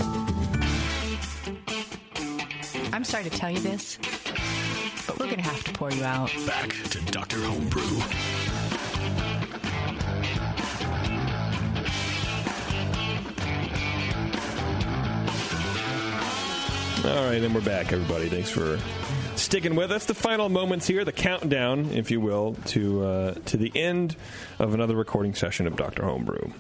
I'm sorry to tell you this, but we're going to have to pour you out. Back to Dr. Homebrew. All right, and we're back, everybody. Thanks for sticking with us. The final moments here, the countdown, if you will, to the end of another recording session of Dr. Homebrew.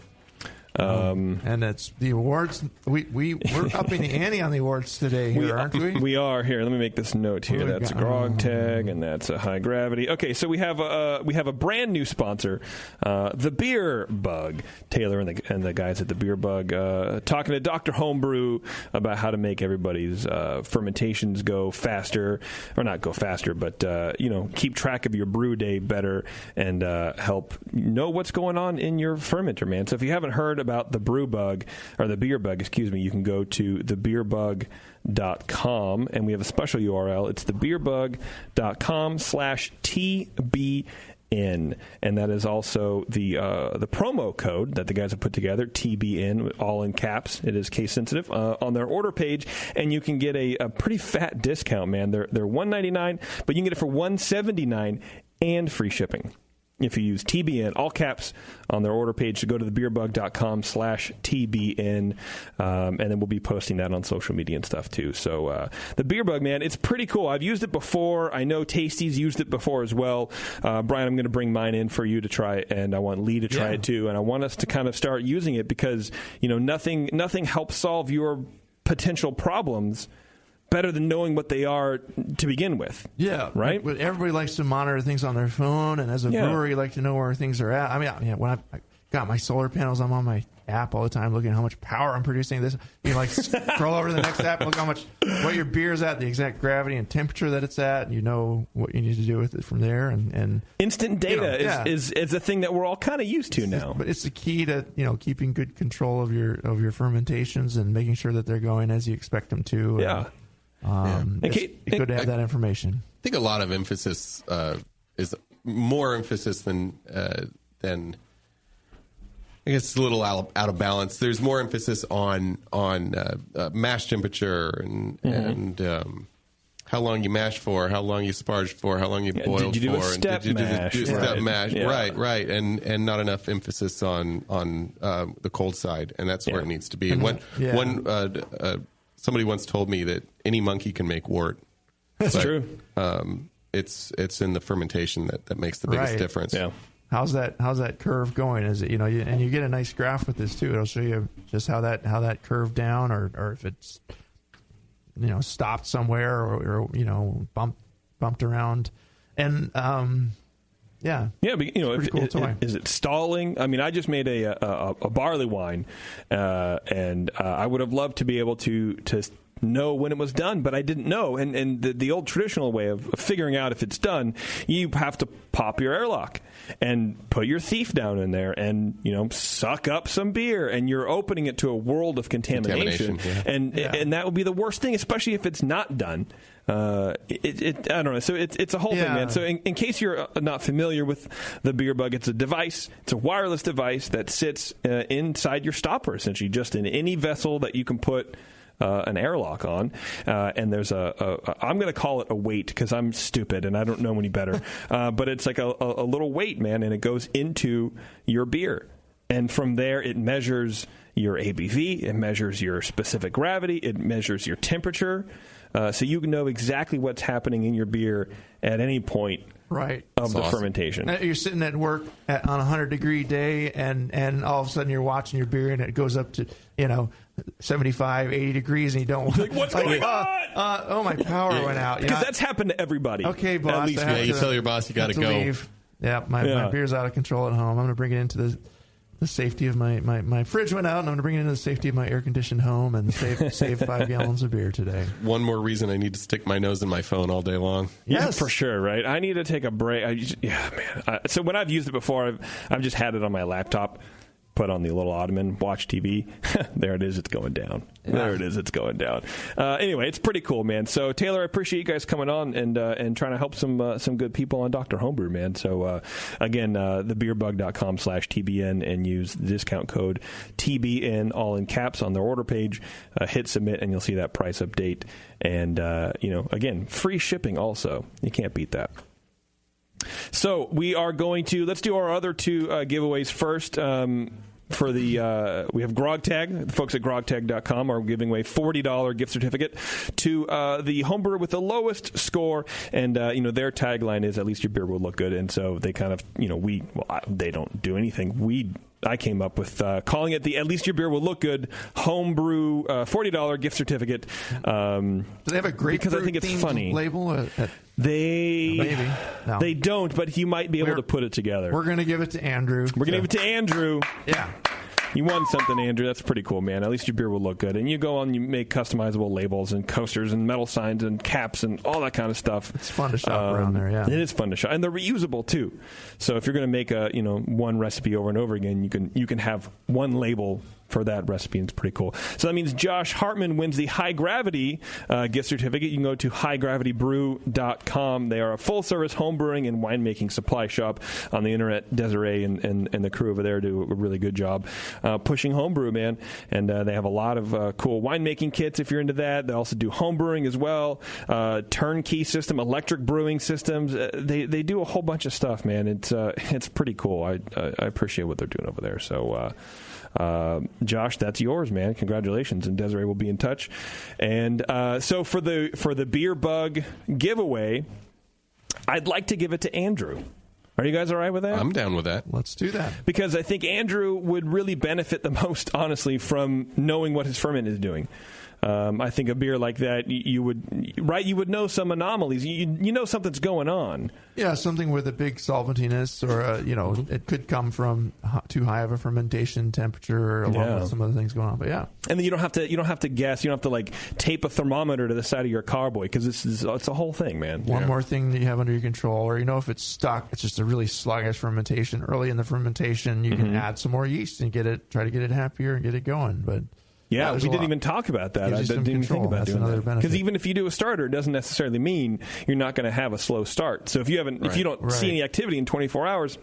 And it's the awards. We're upping the ante on the awards today here, aren't we? We are here. Let me make this note here. That's a grog tag, and that's a high gravity. Okay, so we have a brand new sponsor, the Beer Bug. Taylor and the guys at the Beer Bug talking to Dr. Homebrew about how to make everybody's fermentations go faster, or not go faster, but keep track of your brew day better and help know what's going on in your fermenter, man. So if you haven't heard about the Brew Bug, or the Beer Bug, excuse me, you can go to thebeerbug.com, and we have a special URL. It's thebeerbug.com/TBN, and that is also the promo code that the guys have put together, TBN, all in caps. It is case sensitive on their order page, and you can get a pretty fat discount, man. They're $199, but you can get it for $179 and free shipping if you use TBN, all caps, on their order page. To go to thebeerbug.com/TBN, and then we'll be posting that on social media and stuff too. So the Beer Bug, man, it's pretty cool. I've used it before. I know Tasty's used it before as well. Brian, I'm going to bring mine in for you to try it, and I want Lee to try it too. And I want us to kind of start using it because nothing helps solve your potential problems better than knowing what they are to begin with. Yeah. Right? But everybody likes to monitor things on their phone, and as a brewer, you like to know where things are at. I mean, when I got my solar panels, I'm on my app all the time looking at how much power I'm producing. You scroll over to the next app, look what your beer is at, the exact gravity and temperature that it's at, and you know what you need to do with it from there. And instant data is a thing that we're all kind of used to now. But it's the key to keeping good control of your fermentations and making sure that they're going as you expect them to. Yeah. It's good to have that information. I think a lot of emphasis is more emphasis than I guess it's a little out of balance. There's more emphasis on mash temperature and how long you mash for, how long you sparge for, how long you boil did you do for, a step mash? Step mash, right, and not enough emphasis on the cold side, and that's where it needs to be. Somebody once told me that any monkey can make wort. That's true. It's in the fermentation that makes the biggest difference. Yeah. How's that curve going? Is it and you get a nice graph with this too. It'll show you just how that curved down, or if it's stopped somewhere or bumped around, and yeah, but cool is it stalling? I mean, I just made a barley wine, and I would have loved to be able to know when it was done, but I didn't know. And the old traditional way of figuring out if it's done, you have to pop your airlock and put your thief down in there and suck up some beer, and you're opening it to a world of contamination. And that would be the worst thing, especially if it's not done. I don't know. So it's a whole thing, man. So in case you're not familiar with the Beer Bug, it's a device. It's a wireless device that sits inside your stopper, essentially, just in any vessel that you can put an airlock on, and there's I'm going to call it a weight because I'm stupid and I don't know any better, but it's like a little weight, man, and it goes into your beer, and from there it measures your ABV, it measures your specific gravity, it measures your temperature, so you know exactly what's happening in your beer at any point of the fermentation. You're sitting at work on a 100-degree day, and all of a sudden you're watching your beer, and it goes up to 75, 80 degrees, and you don't like, what's going on? Oh, my power went out. Because that's happened to everybody. Okay, boss. At least, you tell your boss you got to go. Leave. Yeah, my beer's out of control at home. I'm going to bring it into the safety of my fridge went out, and I'm going to bring it into the safety of my air-conditioned home and save 5 gallons of beer today. One more reason I need to stick my nose in my phone all day long. Yes, for sure, right? I need to take a break. So when I've used it before, I've just had it on my laptop, put on the little ottoman, watch TV. There it is. It's going down. Yeah. There it is. It's going down. Anyway, it's pretty cool, man. So, Taylor, I appreciate you guys coming on and trying to help some good people on Dr. Homebrew, man. So, again, thebeerbug.com/TBN and use the discount code TBN, all in caps, on their order page. Hit submit, and you'll see that price update. And, again, free shipping also. You can't beat that. So we are going to, let's do our other 2 giveaways first. For the we have Grog Tag. The folks at grogtag.com are giving away $40 gift certificate to the homebrewer with the lowest score, and their tagline is, at least your beer will look good. And so they kind of they don't do anything. We I came up with, calling it the At Least Your Beer Will Look Good Homebrew $40 gift certificate. Do they have a grapefruit because I think it's funny label? They No. They don't, but you might be able to put it together. We're going to give it to Andrew. We're going to give it to Andrew. Yeah. You won something, Andrew. That's pretty cool, man. At least your beer will look good. And you go on, you make customizable labels and coasters and metal signs and caps and all that kind of stuff. It's fun to shop around there, yeah. It is fun to shop. And they're reusable, too. So if you're going to make one recipe over and over again, you can have one label for that recipe, and it's pretty cool. So that means Josh Hartman wins the High Gravity gift certificate. You can go to highgravitybrew.com. They are a full-service home brewing and winemaking supply shop on the internet. Desiree and the crew over there do a really good job pushing homebrew, man. And they have a lot of cool winemaking kits if you're into that. They also do home brewing as well, turnkey system, electric brewing systems. They do a whole bunch of stuff, man. It's pretty cool. I appreciate what they're doing over there. So Josh, that's yours, man. Congratulations, and Desiree will be in touch. And so for the Beer Bug giveaway, I'd like to give it to Andrew. Are you guys all right with that? I'm down with that. Let's do that. Because I think Andrew would really benefit the most, honestly, from knowing what his ferment is doing. I think a beer like that, you would know some anomalies. You know something's going on. Yeah, something with a big solventiness, or it could come from too high of a fermentation temperature, along with some other things going on. But yeah, and then you don't have to guess. You don't have to like tape a thermometer to the side of your carboy, because it's a whole thing, man. One more thing that you have under your control, or if it's stuck, it's just a really sluggish fermentation. Early in the fermentation, you can add some more yeast and try to get it happier and get it going. But yeah, we didn't even talk about that. I didn't even think about doing that. Because even if you do a starter, it doesn't necessarily mean you're not going to have a slow start. So if you don't see any activity in 24 hours,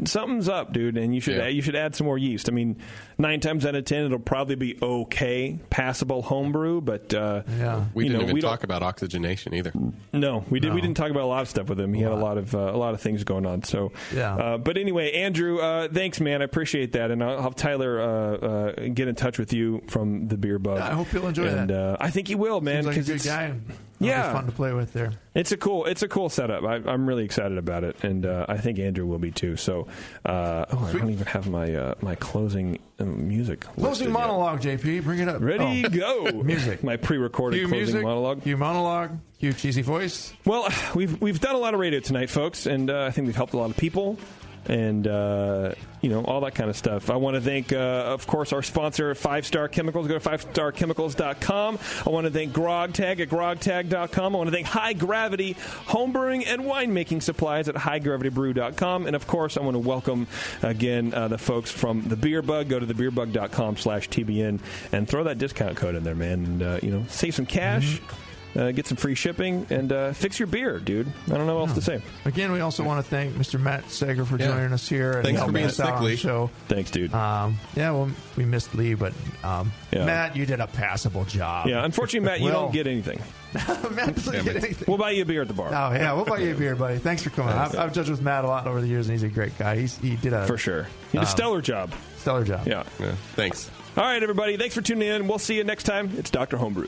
something's up, dude, and you should add some more yeast. I mean, 9 times out of 10, it'll probably be okay, passable homebrew, but we didn't even talk about oxygenation either. No, we didn't talk about a lot of stuff with him. He had a lot of things going on. So, but anyway, Andrew, thanks, man. I appreciate that, and I'll have Tyler get in touch with you from the Beer Bug. I hope you'll enjoy that. I think he will, man. Seems like a good guy. It'll be fun to play with there. It's a cool setup. I'm really excited about it, and I think Andrew will be too. So, I don't even have my closing music. Closing monologue, JP. Bring it up. Ready, go. Music. My pre-recorded Cue closing music. monologue. Cue monologue. Cue cheesy voice. Well, we've done a lot of radio tonight, folks, and I think we've helped a lot of people. And, all that kind of stuff. I want to thank, of course, our sponsor, 5 Star Chemicals. Go to 5starchemicals.com. I want to thank GrogTag at grogtag.com. I want to thank High Gravity Homebrewing and Winemaking Supplies at highgravitybrew.com. And, of course, I want to welcome, again, the folks from The Beer Bug. Go to thebeerbug.com/TBN and throw that discount code in there, man. And, save some cash. Get some free shipping, and fix your beer, dude. I don't know what else to say. Again, we also want to thank Mr. Matt Sager for joining us here. Thanks for being sick, Lee. Show. Thanks, dude. Well, we missed Lee, but Matt, you did a passable job. Yeah, unfortunately, Matt, you don't get anything. Matt doesn't get anything. We'll buy you a beer at the bar. Oh, yeah, we'll buy you a beer, buddy. Thanks for coming. I've judged with Matt a lot over the years, and he's a great guy. He did a... For sure. He did a stellar job. Stellar job. Yeah. Thanks. All right, everybody. Thanks for tuning in. We'll see you next time. It's Dr. Homebrew.